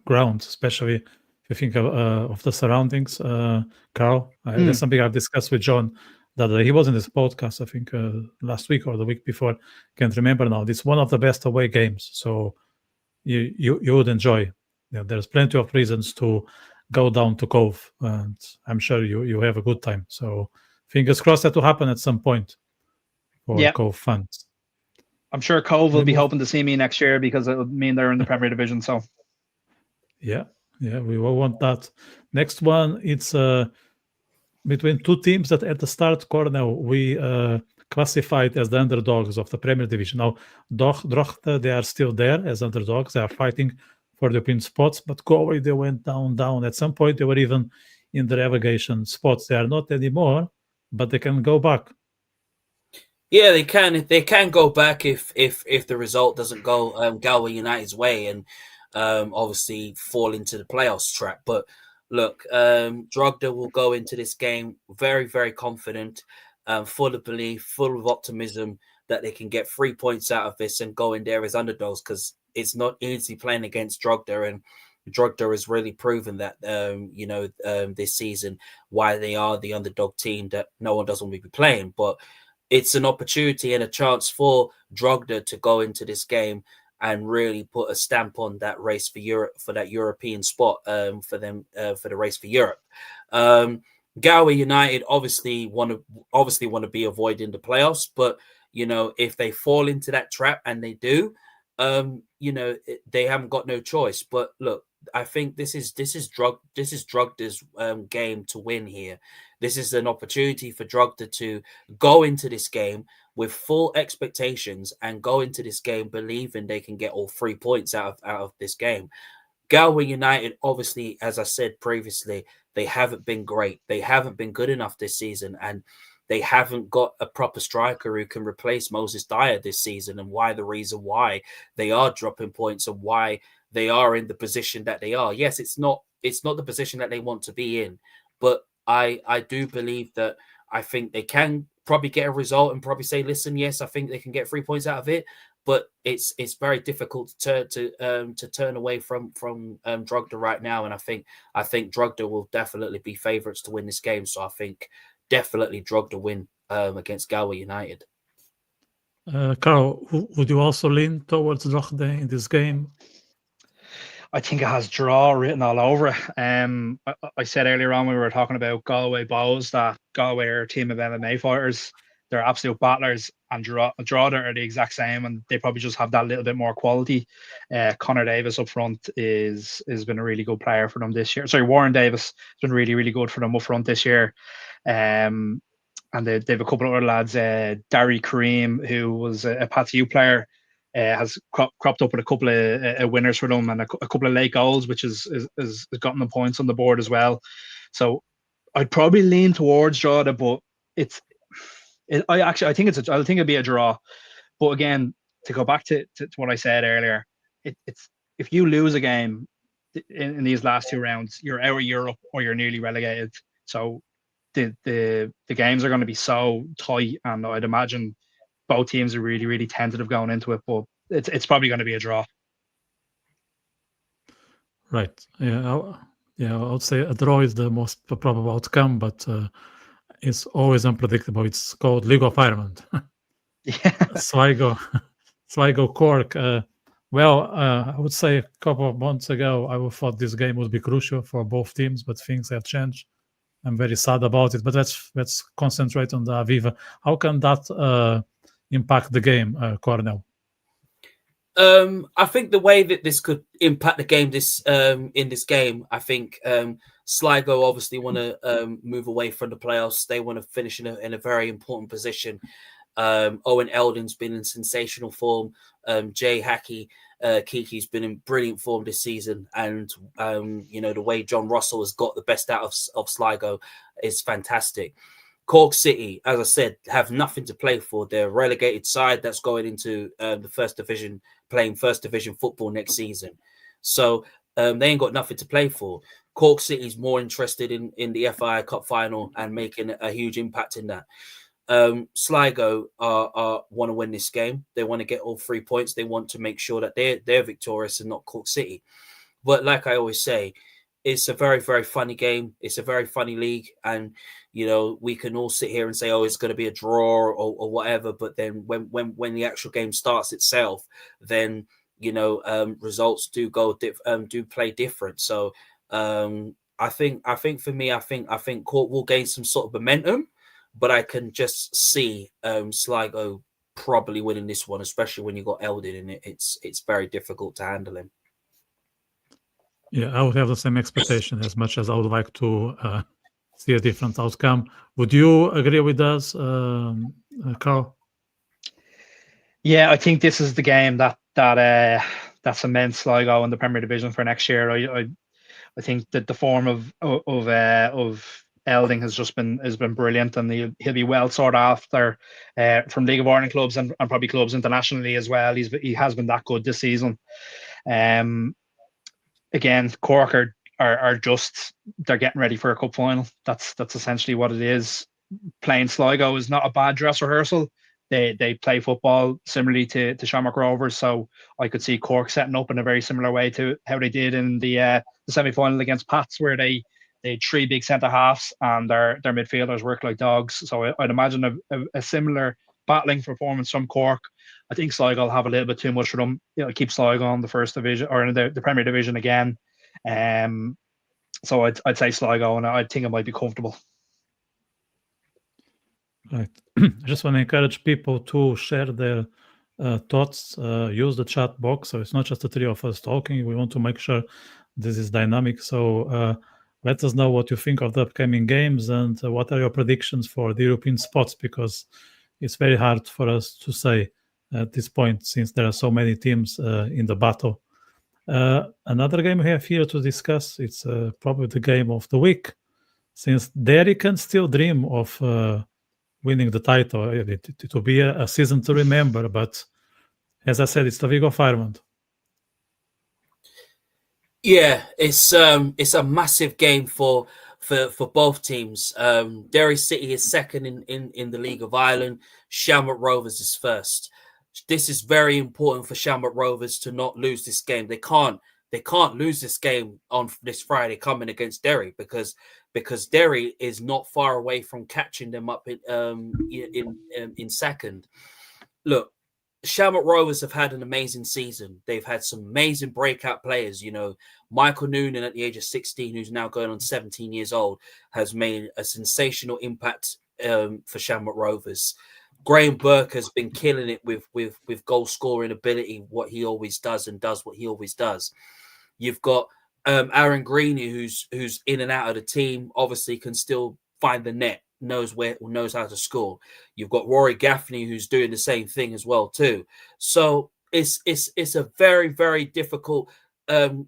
ground, especially if you think of the surroundings. Karl, that's something I've discussed with John, that he was in this podcast, I think, last week or the week before. Can't remember now. It's one of the best away games, so you would enjoy. There's plenty of reasons to go down to Cobh, and I'm sure you have a good time. So fingers crossed that will happen at some point for Cobh fans. I'm sure Cobh will be hoping to see me next year, because it would mean they're in the Premier Division. So yeah, we will want that. Next one, it's between 2 teams that at the start, Cornell, we classified as the underdogs of the Premier Division. Now, Drogheda, they are still there as underdogs. They are fighting for the European spots, but Galway, they went down. At some point, they were even in the relegation spots. They are not anymore, but they can go back. Yeah, they can. They can go back if the result doesn't go Galway United's way, and obviously fall into the playoffs trap. But look, Drogheda will go into this game very, very confident, full of belief, full of optimism that they can get 3 points out of this and go in there as underdogs, because it's not easy playing against Drogheda, and Drogheda has really proven that this season why they are the underdog team that no one does want to be playing. But it's an opportunity and a chance for Drogheda to go into this game and really put a stamp on that race for Europe, for that European spot, for them, for the race for Europe. Galway United obviously want to be avoiding the playoffs, but if they fall into that trap, and they do, they haven't got no choice. But look, I think this is Drogda's game to win here. This is an opportunity for Drogheda to go into this game with full expectations and go into this game believing they can get all 3 points out of this game. Galway United, obviously, as I said previously, they haven't been great. They haven't been good enough this season, and they haven't got a proper striker who can replace Moses Dyer this season, and the reason why they are dropping points and why they are in the position that they are. Yes, it's not the position that they want to be in, but I do believe that I think they can probably get a result and probably say, listen, yes, I think they can get 3 points out of it. but it's very difficult to turn away from Drogheda right now, and I think Drogheda will definitely be favourites to win this game. So I think definitely Drogheda win against Galway United. Karl, would you also lean towards Drogheda in this game? I think it has draw written all over it. I said earlier on when we were talking about Galway Bohs that Galway are a team of MMA fighters. They're absolute battlers, and Drogheda are the exact same, and they probably just have that little bit more quality. Connor Davis up front has been a really good player for them this year. Sorry, Warren Davis has been really, really good for them up front this year. And they've a couple of other lads. Darry Kareem, who was a PATU player, has cropped up with a couple of winners for them and a couple of late goals, which has gotten the points on the board as well. So I'd probably lean towards Drogheda, but I think it'd be a draw. But again, to go back to what I said earlier, it's if you lose a game in these last two rounds, you're out of Europe or you're nearly relegated. So the games are going to be so tight, and I'd imagine both teams are really, really tentative going into it, but it's probably going to be a draw. Right. Yeah. I would say a draw is the most probable outcome, but it's always unpredictable. It's called League of Ireland. Yeah. Sligo Cork. I would say a couple of months ago, I thought this game would be crucial for both teams, but things have changed. I'm very sad about it, but let's concentrate on the Aviva. How can that impact the game, Cornell? I think the way that this could impact the game in this game, I think Sligo obviously want to move away from the playoffs. They want to finish in a very important position. Owen Eldon's been in sensational form. Jay Hackey, Kiki's been in brilliant form this season, and the way John Russell has got the best out of Sligo is fantastic. Cork City, as I said, have nothing to play for. They're a relegated side that's going into the first division, playing first division football next season. So they ain't got nothing to play for. Cork City's more interested in the FAI Cup final and making a huge impact in that. Sligo want to win this game. They want to get all 3 points. They want to make sure that they're victorious and not Cork City. But like I always say, it's a very, very funny game. It's a very funny league. And, we can all sit here and say, oh, it's going to be a draw or whatever. But then when the actual game starts itself, then, results do play different. So I think for me, I think Cork will gain some sort of momentum, but I can just see Sligo probably winning this one, especially when you got Eldon in it. It's very difficult to handle him. Yeah, I would have the same expectation as much as I would like to see a different outcome. Would you agree with us, Karl? Yeah, I think this is the game that cements Sligo in the Premier Division for next year. I think that the form of Elding has been brilliant, and he'll be well sought after from League of Ireland clubs and probably clubs internationally as well. He has been that good this season. Again, Cork are just they're getting ready for a cup final. That's essentially what it is. Playing Sligo is not a bad dress rehearsal. They play football similarly to Shamrock Rovers, so I could see Cork setting up in a very similar way to how they did in the semi-final against Pats, where they had 3 big centre halves and their midfielders work like dogs. So I'd imagine a similar battling performance from Cork. I think Sligo will have a little bit too much for them. Keep Sligo on the first division or in the Premier Division again. So I'd say Sligo, and I think it might be comfortable. Right. I just want to encourage people to share their thoughts. Use the chat box. So it's not just the 3 of us talking. We want to make sure this is dynamic. So let us know what you think of the upcoming games and what are your predictions for the European spots, because it's very hard for us to say at this point since there are so many teams in the battle. Another game we have here to discuss, it's probably the game of the week, since Derry can still dream of winning the title. It will be a season to remember, but as I said, it's the League of Ireland. Yeah, it's a massive game for both teams. Derry City is second in the League of Ireland. Shamrock Rovers is first. this is very important for Shamrock Rovers to not lose this game. They can't lose this game on this Friday coming against Derry because Derry is not far away from catching them up in second. Look, Shamrock Rovers have had an amazing season. They've had some amazing breakout players. You know, Michael Noonan at the age of 16, who's now going on 17 years old, has made a sensational impact for Shamrock Rovers. Graham Burke has been killing it with goal scoring ability, what he always does and does what he always does. You've got Aaron Greeny, who's in and out of the team, obviously can still find the net, knows how to score. You've got Rory Gaffney, who's doing the same thing as well too. So it's a very, very difficult,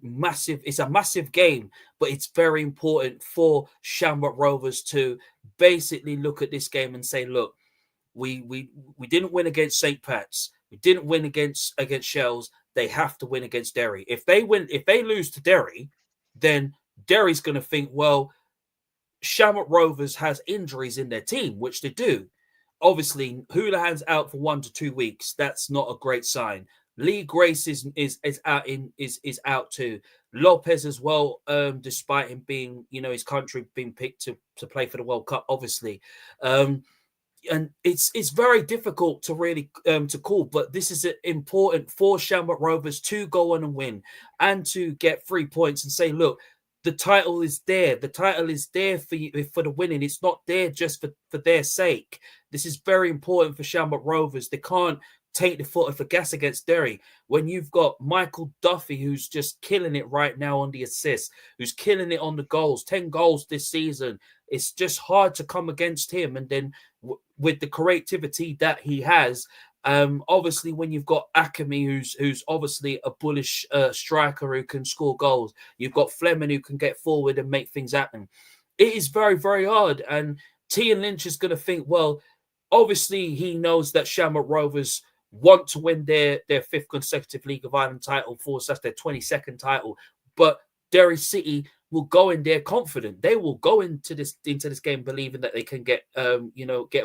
massive game, but it's very important for Shamrock Rovers to basically look at this game and say, look, we didn't win against St. Pat's, we didn't win against Shels. They have to win against Derry. If they lose to Derry, then Derry's going to think, well, Shamrock Rovers has injuries in their team, which they do. Obviously, Houlihan's out for 1 to 2 weeks. That's not a great sign. Lee Grace is out too. Lopez as well, despite him being, his country being picked to play for the World Cup, obviously. And it's very difficult to really to call, but this is important for Shamrock Rovers to go on and win and to get 3 points and say, look, the title is there. The title is there for you, for the winning. It's not there just for their sake. This is very important for Shamrock Rovers. They can't take the foot off the gas against Derry. When you've got Michael Duffy, who's just killing it right now on the assists, who's killing it on the goals, 10 goals this season. It's just hard to come against him. And then with the creativity that he has, obviously when you've got Akemi, who's obviously a bullish striker who can score goals, you've got Fleming who can get forward and make things happen. It is very, very hard. And Tian Lynch is going to think, well, obviously he knows that Shamrock Rovers want to win their 5th consecutive League of Ireland title, that's their 22nd title. But Derry City will go in there confident. They will go into this game believing that they can get a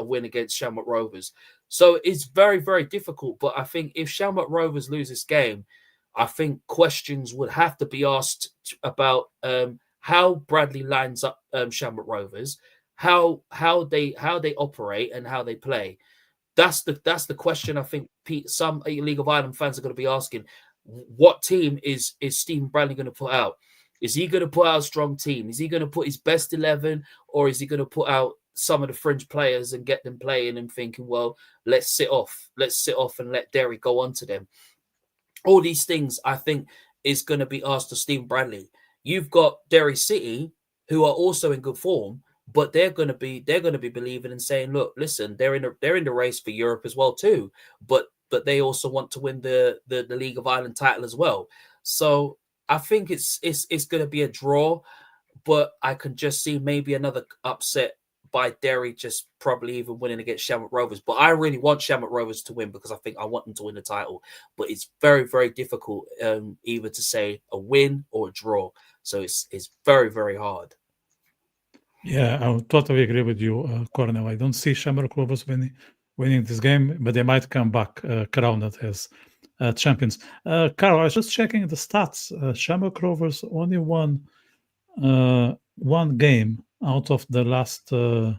win against Shamrock Rovers. So it's very, very difficult. But I think if Shamrock Rovers lose this game, I think questions would have to be asked about how Bradley lines up Shamrock Rovers, how they operate and how they play. That's the question I think some League of Ireland fans are going to be asking. What team is Stephen Bradley going to put out? Is he going to put out a strong team? Is he going to put his best 11, or is he going to put out some of the fringe players and get them playing and thinking, well, let's sit off and let Derry go on to them? All these things I think is going to be asked of Stephen Bradley. You've got Derry City, who are also in good form, but they're going to be believing and saying, look, listen, they're in the race for Europe as well too, but they also want to win the League of Ireland title as well. So I think it's going to be a draw, but I can just see maybe another upset by Derry, just probably even winning against Shamrock Rovers. But I really want Shamrock Rovers to win because I want them to win the title. But it's very, very difficult either to say a win or a draw. So it's very, very hard. Yeah, I totally agree with you, Cornell. I don't see Shamrock Rovers winning this game, but they might come back crowned as champions. Karl, I was just checking the stats. Shamrock Rovers only won one game out of the last 4.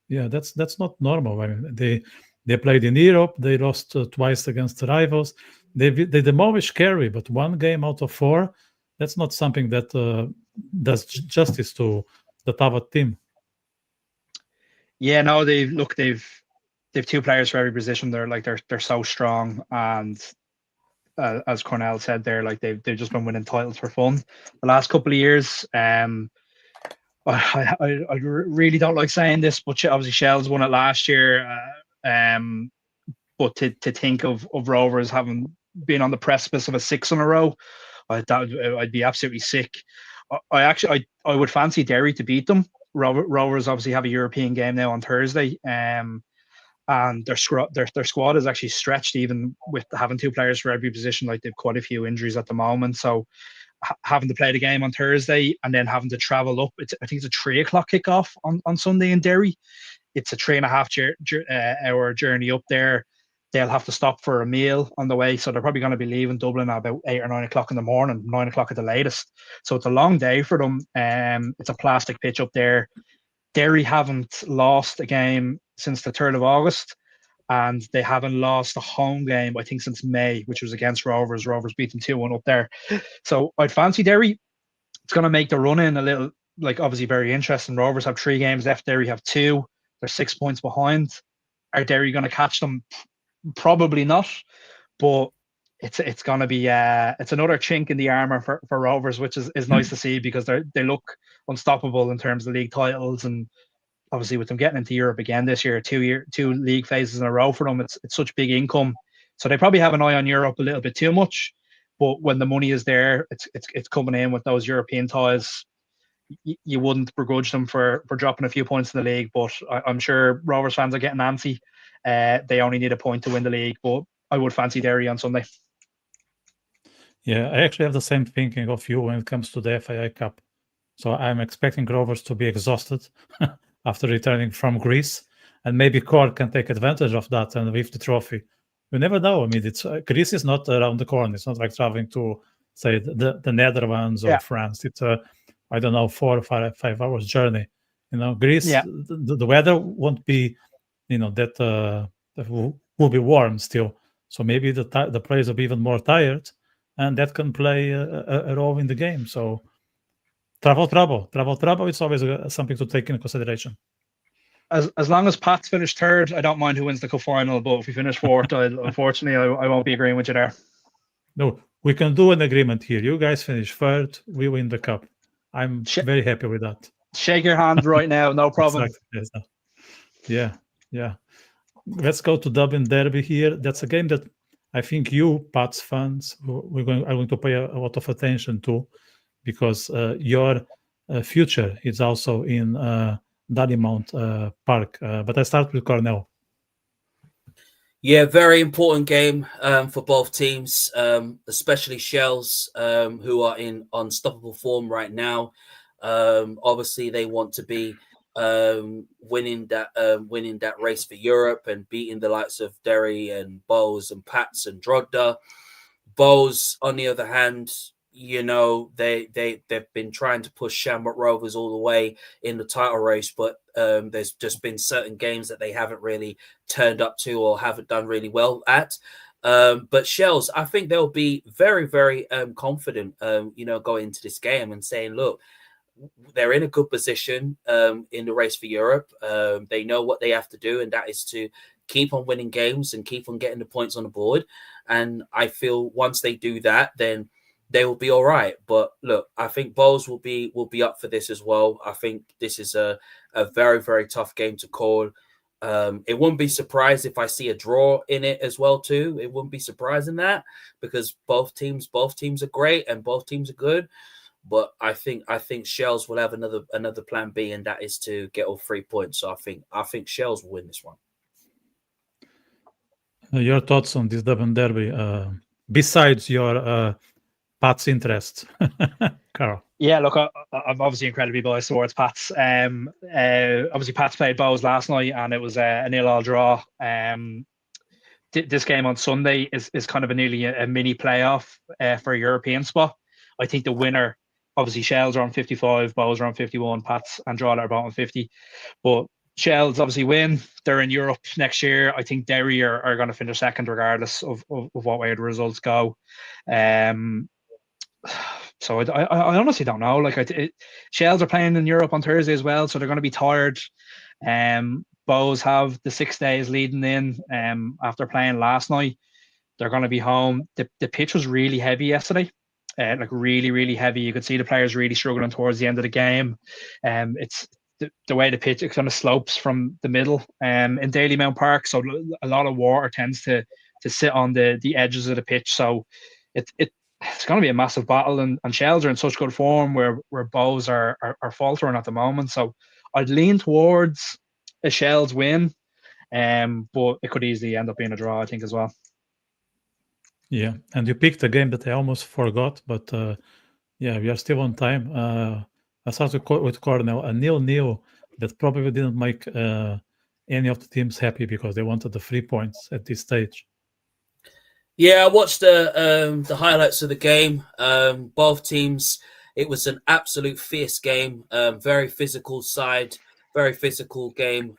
Yeah, that's not normal. I mean, they played in Europe. They lost twice against the rivals. They demolished Kerry, but one game out of 4. That's not something that does justice to the Tavat team. Yeah, no, they've 2 players for every position. They're so strong, and as Cornell said, they've just been winning titles for fun the last couple of years. I really don't like saying this, but obviously Shels won it last year. But to think of Rovers having been on the precipice of a 6 in a row, I'd be absolutely sick. I would fancy Derry to beat them. Rovers obviously have a European game now on Thursday, and their squad is actually stretched, even with having 2 players for every position. Like, they've quite a few injuries at the moment, so having to play the game on Thursday and then having to travel up, I think it's a 3:00 kickoff on Sunday in Derry. It's a 3.5 hour journey up there. They'll have to stop for a meal on the way, so they're probably going to be leaving Dublin at about 8 or 9 o'clock in the morning, 9 o'clock at the latest. So it's a long day for them. It's a plastic pitch up there. Derry haven't lost a game since the 3rd of August, and they haven't lost a home game, I think, since May, which was against Rovers. Rovers beat them 2-1 up there. So I'd fancy Derry. It's going to make the run in a little, like, obviously very interesting. Rovers have 3 games left. Derry have 2. They're 6 points behind. Are Derry going to catch them? Probably not, but it's going to be it's another chink in the armor for Rovers, which is nice to see, because they look unstoppable in terms of league titles, and obviously with them getting into Europe again this year, 2 league phases in a row for them, it's such big income. So they probably have an eye on Europe a little bit too much, but when the money is there, it's coming in with those European ties. You wouldn't begrudge them for dropping a few points in the league, but I'm sure Rovers fans are getting antsy. They only need a point to win the league, but I would fancy Derry on Sunday. Yeah, I actually have the same thinking of you when it comes to the FAI Cup. So I'm expecting Rovers to be exhausted after returning from Greece, and maybe Cork can take advantage of that and lift the trophy. You never know. I mean, Greece is not around the corner. It's not like traveling to, say, the Netherlands or France. It's I don't know, 4 or 5 hours journey. Greece, the weather won't be, that will be warm still. So maybe the players will be even more tired, and that can play a role in the game. So travel. It's always something to take into consideration. As long as Pats finish 3rd, I don't mind who wins the cup final. But if we finish 4th, unfortunately, I won't be agreeing with you there. No, we can do an agreement here. You guys finish 3rd, we win the cup. I'm very happy with that. Shake your hand right now, no problem. Exactly. Yeah. Let's go to Dublin Derby here. That's a game that I think you, Pats fans, are going to pay a lot of attention to, because your future is also in Dalymount Park. But I start with Cornell. Yeah, very important game for both teams, especially Shels, who are in unstoppable form right now. Obviously, they want to be winning that race for Europe and beating the likes of Derry and Bohs and Pats and Drogheda. Bohs, on the other hand, they've been trying to push Shamrock Rovers all the way in the title race, but there's just been certain games that they haven't really turned up to or haven't done really well at. But Shels, I think they'll be very, very confident, going into this game and saying, look, they're in a good position in the race for Europe. They know what they have to do, and that is to keep on winning games and keep on getting the points on the board. And I feel once they do that, then they will be all right. But look, I think Bohs will be up for this as well. I think this is a very, very tough game to call. It wouldn't be surprised if I see a draw in it as well too. It wouldn't be surprising that, because both teams are great and both teams are good. But I think Shels will have another plan B, and that is to get all 3 points. So I think Shels will win this one. Your thoughts on this Dublin Derby, besides your Pat's interest, Karl? Yeah, look, I'm obviously incredibly biased towards Pats. Obviously, Pats played Bohs last night, and it was a 0-0 draw. This game on Sunday is kind of nearly a mini playoff for a European spot. I think the winner, obviously, Shels are on 55, Bohs are on 51, Pats and Drogheda are both on 50. But Shels obviously win. They're in Europe next year. I think Derry are going to finish 2nd regardless of what way the results go. So I honestly don't know. Shels are playing in Europe on Thursday as well, so they're going to be tired. Bohs have the 6 days leading in after playing last night. They're going to be home. The pitch was really heavy yesterday. Really, really heavy. You could see the players really struggling towards the end of the game. It's the way the pitch, it kind of slopes from the middle in Dalymount Park, so a lot of water tends to sit on the edges of the pitch. So it's going to be a massive battle, and Shels are in such good form where Bohs are faltering at the moment. So I'd lean towards a Shels win, but it could easily end up being a draw, I think, as well. Yeah, and you picked a game that I almost forgot, but we are still on time. I started with Cornell, a 0-0 that probably didn't make any of the teams happy because they wanted the 3 points at this stage. Yeah, I watched the highlights of the game. Both teams, it was an absolute fierce game. Very physical side, very physical game.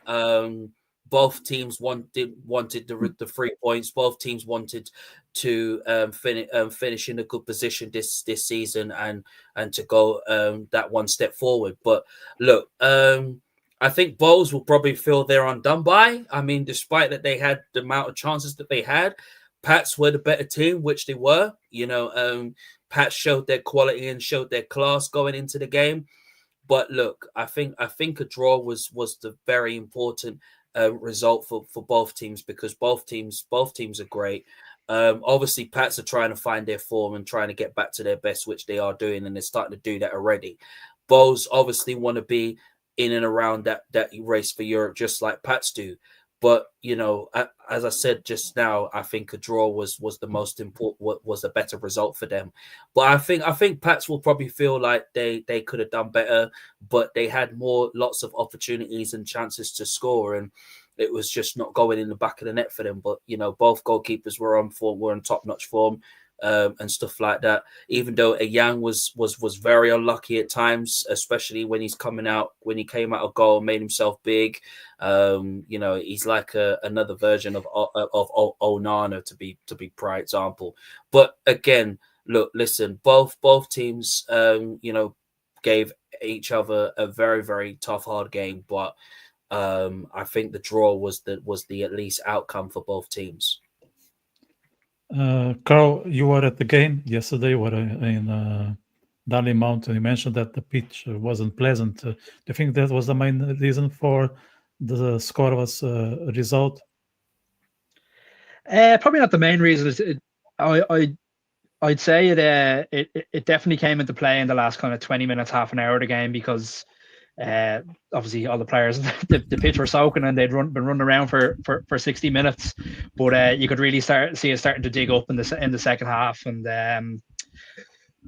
Both teams wanted the 3 points. Both teams wanted to finish in a good position this season and to go that one step forward. But look, I think Bohs will probably feel they're undone by. I mean, despite that they had the amount of chances that they had, Pats were the better team, which they were. Pats showed their quality and showed their class going into the game. But look, I think a draw was the very important result for both teams, because both teams are great. Obviously, Pats are trying to find their form and trying to get back to their best, which they are doing, and they're starting to do that already. Bohs obviously want to be in and around that race for Europe, just like Pats do. But as I said just now, I think a draw was the most important, was a better result for them. But I think Pats will probably feel like they could have done better, but they had lots of opportunities and chances to score, and it was just not going in the back of the net for them. But both goalkeepers were on top-notch form. And stuff like that. Even though Yang was very unlucky at times, especially when he came out of goal and made himself big. He's like another version of Onana to be prime example. But again, look, listen, both teams gave each other a very, very tough, hard game. But I think the draw was the at least outcome for both teams. Karl, you were at the game yesterday. Were in Dalymount, and you mentioned that the pitch wasn't pleasant. Do you think that was the main reason for the scoreless result? Probably not the main reason. I'd say it definitely came into play in the last kind of 20 minutes, half an hour of the game, because obviously all the players the pitch were soaking and they'd been running around for 60 minutes, but you could really see it starting to dig up in the second half, and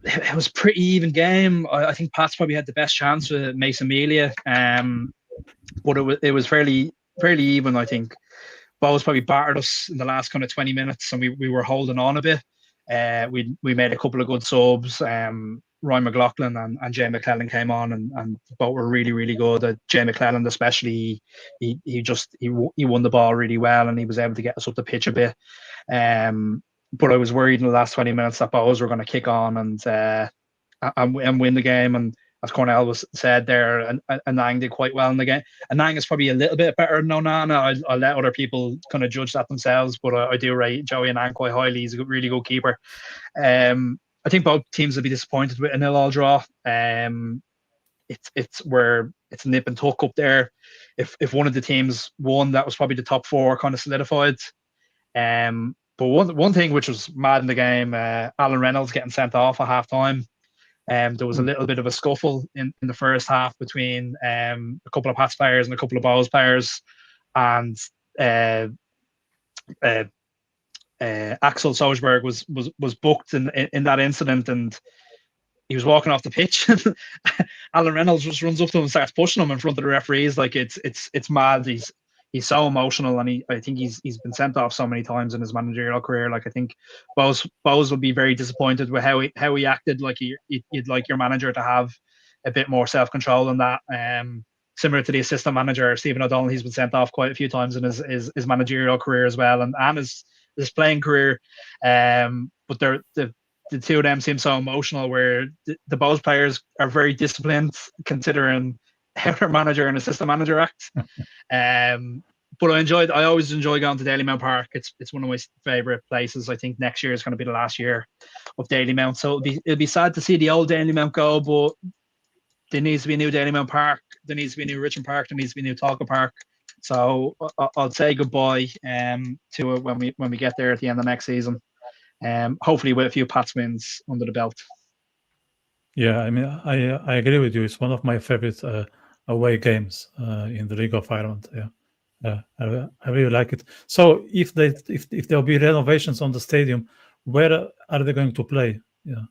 it was a pretty even game. I think Pats probably had the best chance with Mason Melia, but it was fairly even. I think Bohs probably battered us in the last kind of 20 minutes, and we were holding on a bit. We made a couple of good subs. Ryan McLaughlin and Jay McClellan came on, and both were really, really good. Jay McClellan especially, he won the ball really well, and he was able to get us up the pitch a bit. But I was worried in the last 20 minutes that Bohs were going to kick on and win the game. And as Cornell said there, Anang did quite well in the game. Anang is probably a little bit better than Onana. I'll let other people kind of judge that themselves, but I do rate Joey Anang quite highly. He's a really good keeper. I think both teams will be disappointed with a 0-0 draw. It's where it's nip and tuck up there. If one of the teams won, that was probably the top four kind of solidified. But one thing which was mad in the game, Alan Reynolds getting sent off at half time. There was a little bit of a scuffle in the first half between a couple of Pats players and a couple of Bohs players, and Axel Sojberg was booked in that incident, and he was walking off the pitch. Alan Reynolds just runs up to him and starts pushing him in front of the referees. Like it's mad. He's so emotional, and I think he's been sent off so many times in his managerial career. Like, I think Bohs will be very disappointed with how he acted. Like, you'd like your manager to have a bit more self-control than that. Similar to the assistant manager Stephen O'Donnell, he's been sent off quite a few times in his managerial career as well, and his playing career. But the two of them seem so emotional, where the Bohs players are very disciplined considering how their manager and assistant manager act. But I always enjoy going to Dalymount Park. It's one of my favorite places. I think next year is going to be the last year of Dalymount, so it'll be sad to see the old Dalymount go, but there needs to be a new Dalymount Park, there needs to be a new Richmond Park, there needs to be a new Talca Park. So I'll say goodbye to it when we get there at the end of next season. Hopefully with a few Pats wins under the belt. Yeah, I mean, I agree with you. It's one of my favorite away games in the League of Ireland. Yeah, I really like it. So if there'll be renovations on the stadium, where are they going to play? Yeah,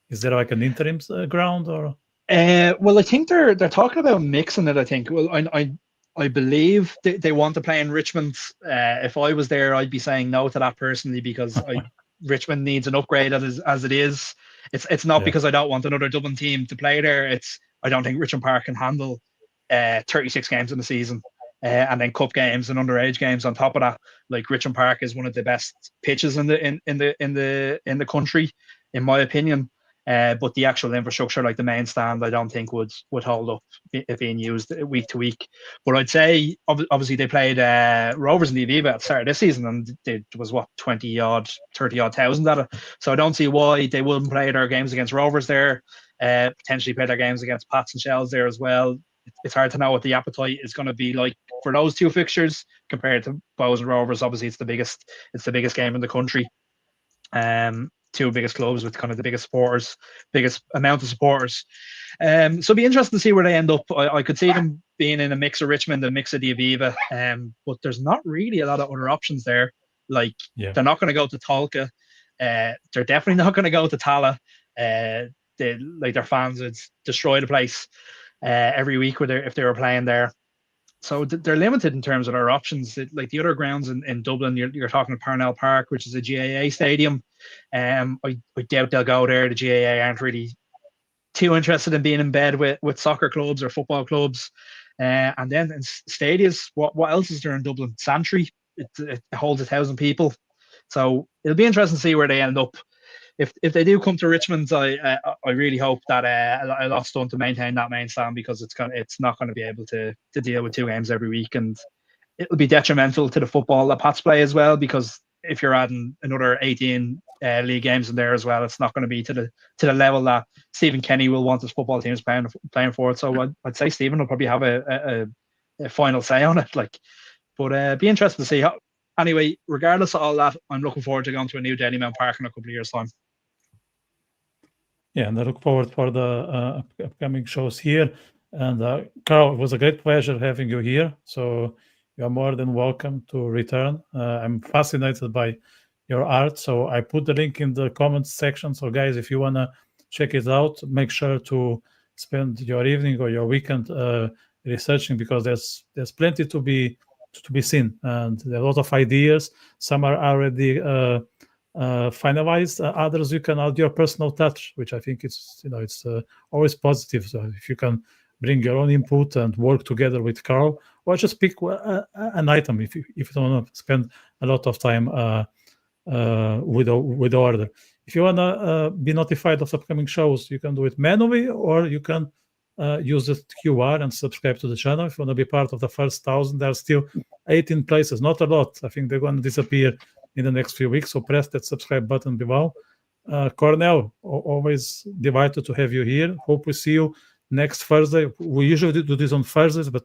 is there like an interim ground or? Well, I think they're talking about mixing it. I think. Well, I believe they want to play in Richmond. If I was there, I'd be saying no to that personally, because Richmond needs an upgrade as it is. It's not because I don't want another Dublin team to play there. It's I don't think Richmond Park can handle 36 games in the season, and then cup games and underage games on top of that. Like, Richmond Park is one of the best pitches in the country, in my opinion. But the actual infrastructure, like the main stand, I don't think would hold up if being used week to week. But I'd say obviously they played Rovers in the Aviva at the start of this season, and there was 30 odd thousand at it. So I don't see why they wouldn't play their games against Rovers there. Potentially play their games against Pats and Shels there as well. It's hard to know what the appetite is going to be like for those two fixtures compared to Bohs and Rovers. Obviously, it's the biggest game in the country. Two biggest clubs with kind of the biggest amount of supporters. So it'd be interesting to see where they end up. I could see them being in a mix of Richmond, a mix of the Aviva, but there's not really a lot of other options there. Like, they're not going to go to Tolka. They're definitely not going to go to Tala. Their fans would destroy the place every week if they were playing there. So they're limited in terms of their options. Like the other grounds in Dublin, you're talking of Cornell Park, which is a GAA stadium. I doubt they'll go there. The GAA aren't really too interested in being in bed with soccer clubs or football clubs. And then in stadiums, what else is there in Dublin? Santry, it holds 1,000 people. So it'll be interesting to see where they end up. If they do come to Richmond, I really hope that a lot's done to maintain that main stand, because it's not going to be able to deal with two games every week, and it'll be detrimental to the football that Pats play as well, because if you're adding another 18 league games in there as well, it's not going to be to the level that Stephen Kenny will want his football teams playing for it. So I'd say Stephen will probably have a final say on it. But be interested to see how. Anyway, regardless of all that, I'm looking forward to going to a new Dalymount Park in a couple of years' time. Yeah, and I look forward for the upcoming shows here. And Karl, it was a great pleasure having you here. So you are more than welcome to return. I'm fascinated by your art. So I put the link in the comments section. So guys, if you want to check it out, make sure to spend your evening or your weekend researching, because there's plenty to be seen, and there are a lot of ideas. Some are already finalized. Others you can add your personal touch, which I think it's always positive. So if you can bring your own input and work together with Karl, or just pick an item if you don't want to spend a lot of time with the order. If you want to be notified of upcoming shows, you can do it manually, or you can use the QR and subscribe to the channel. If you want to be part of the first 1,000, there are still 18 places, not a lot. I think they're going to disappear in the next few weeks, so press that subscribe button below. Cornell, always delighted to have you here. Hope we see you next Thursday. We usually do this on Thursdays, but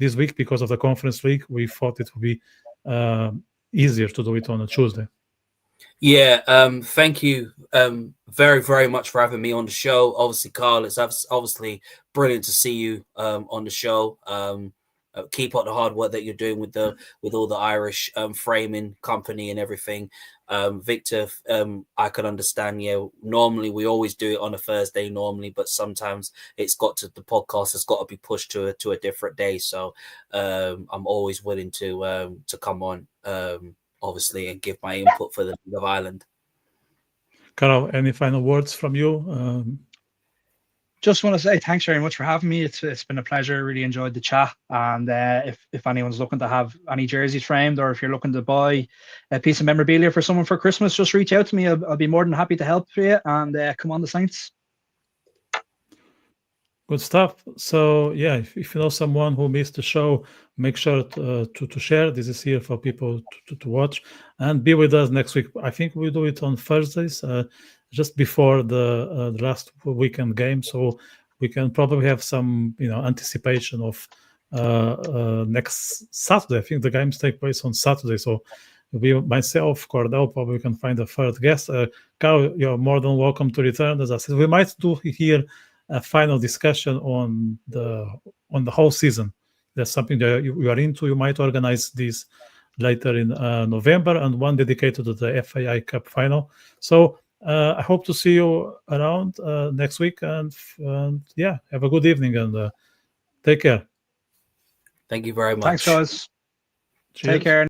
this week, because of the Conference League, we thought it would be easier to do it on a Tuesday. Yeah, thank you very, very much for having me on the show. Obviously, Karl, it's obviously brilliant to see you on the show. Keep up the hard work that you're doing with all the Irish framing company and everything. Victor, I can understand. Yeah, normally we always do it on a Thursday normally, but sometimes the podcast has got to be pushed to a different day. So I'm always willing to come on. Obviously, and give my input for the League of Ireland. Karl, any final words from you? Just want to say thanks very much for having me. It's been a pleasure. Really enjoyed the chat. And if anyone's looking to have any jerseys framed, or if you're looking to buy a piece of memorabilia for someone for Christmas, just reach out to me. I'll be more than happy to help you. And come on the Saints. Good stuff. So yeah, if you know someone who missed the show, make sure to share. This is here for people to watch, and be with us next week. I think we do it on Thursdays, just before the last weekend game, so we can probably have some anticipation of next Saturday. I think the games take place on Saturday, so it'll be myself, Cornell. Probably we can find a third guest. Karl, you're more than welcome to return. As I said, we might do here a final discussion on the whole season. That's something that you are into. You might organize this later in November, and one dedicated to the FAI Cup final. So I hope to see you around next week, and yeah, have a good evening, and take care. Thank you very much. Thanks, guys. Cheers. Take care.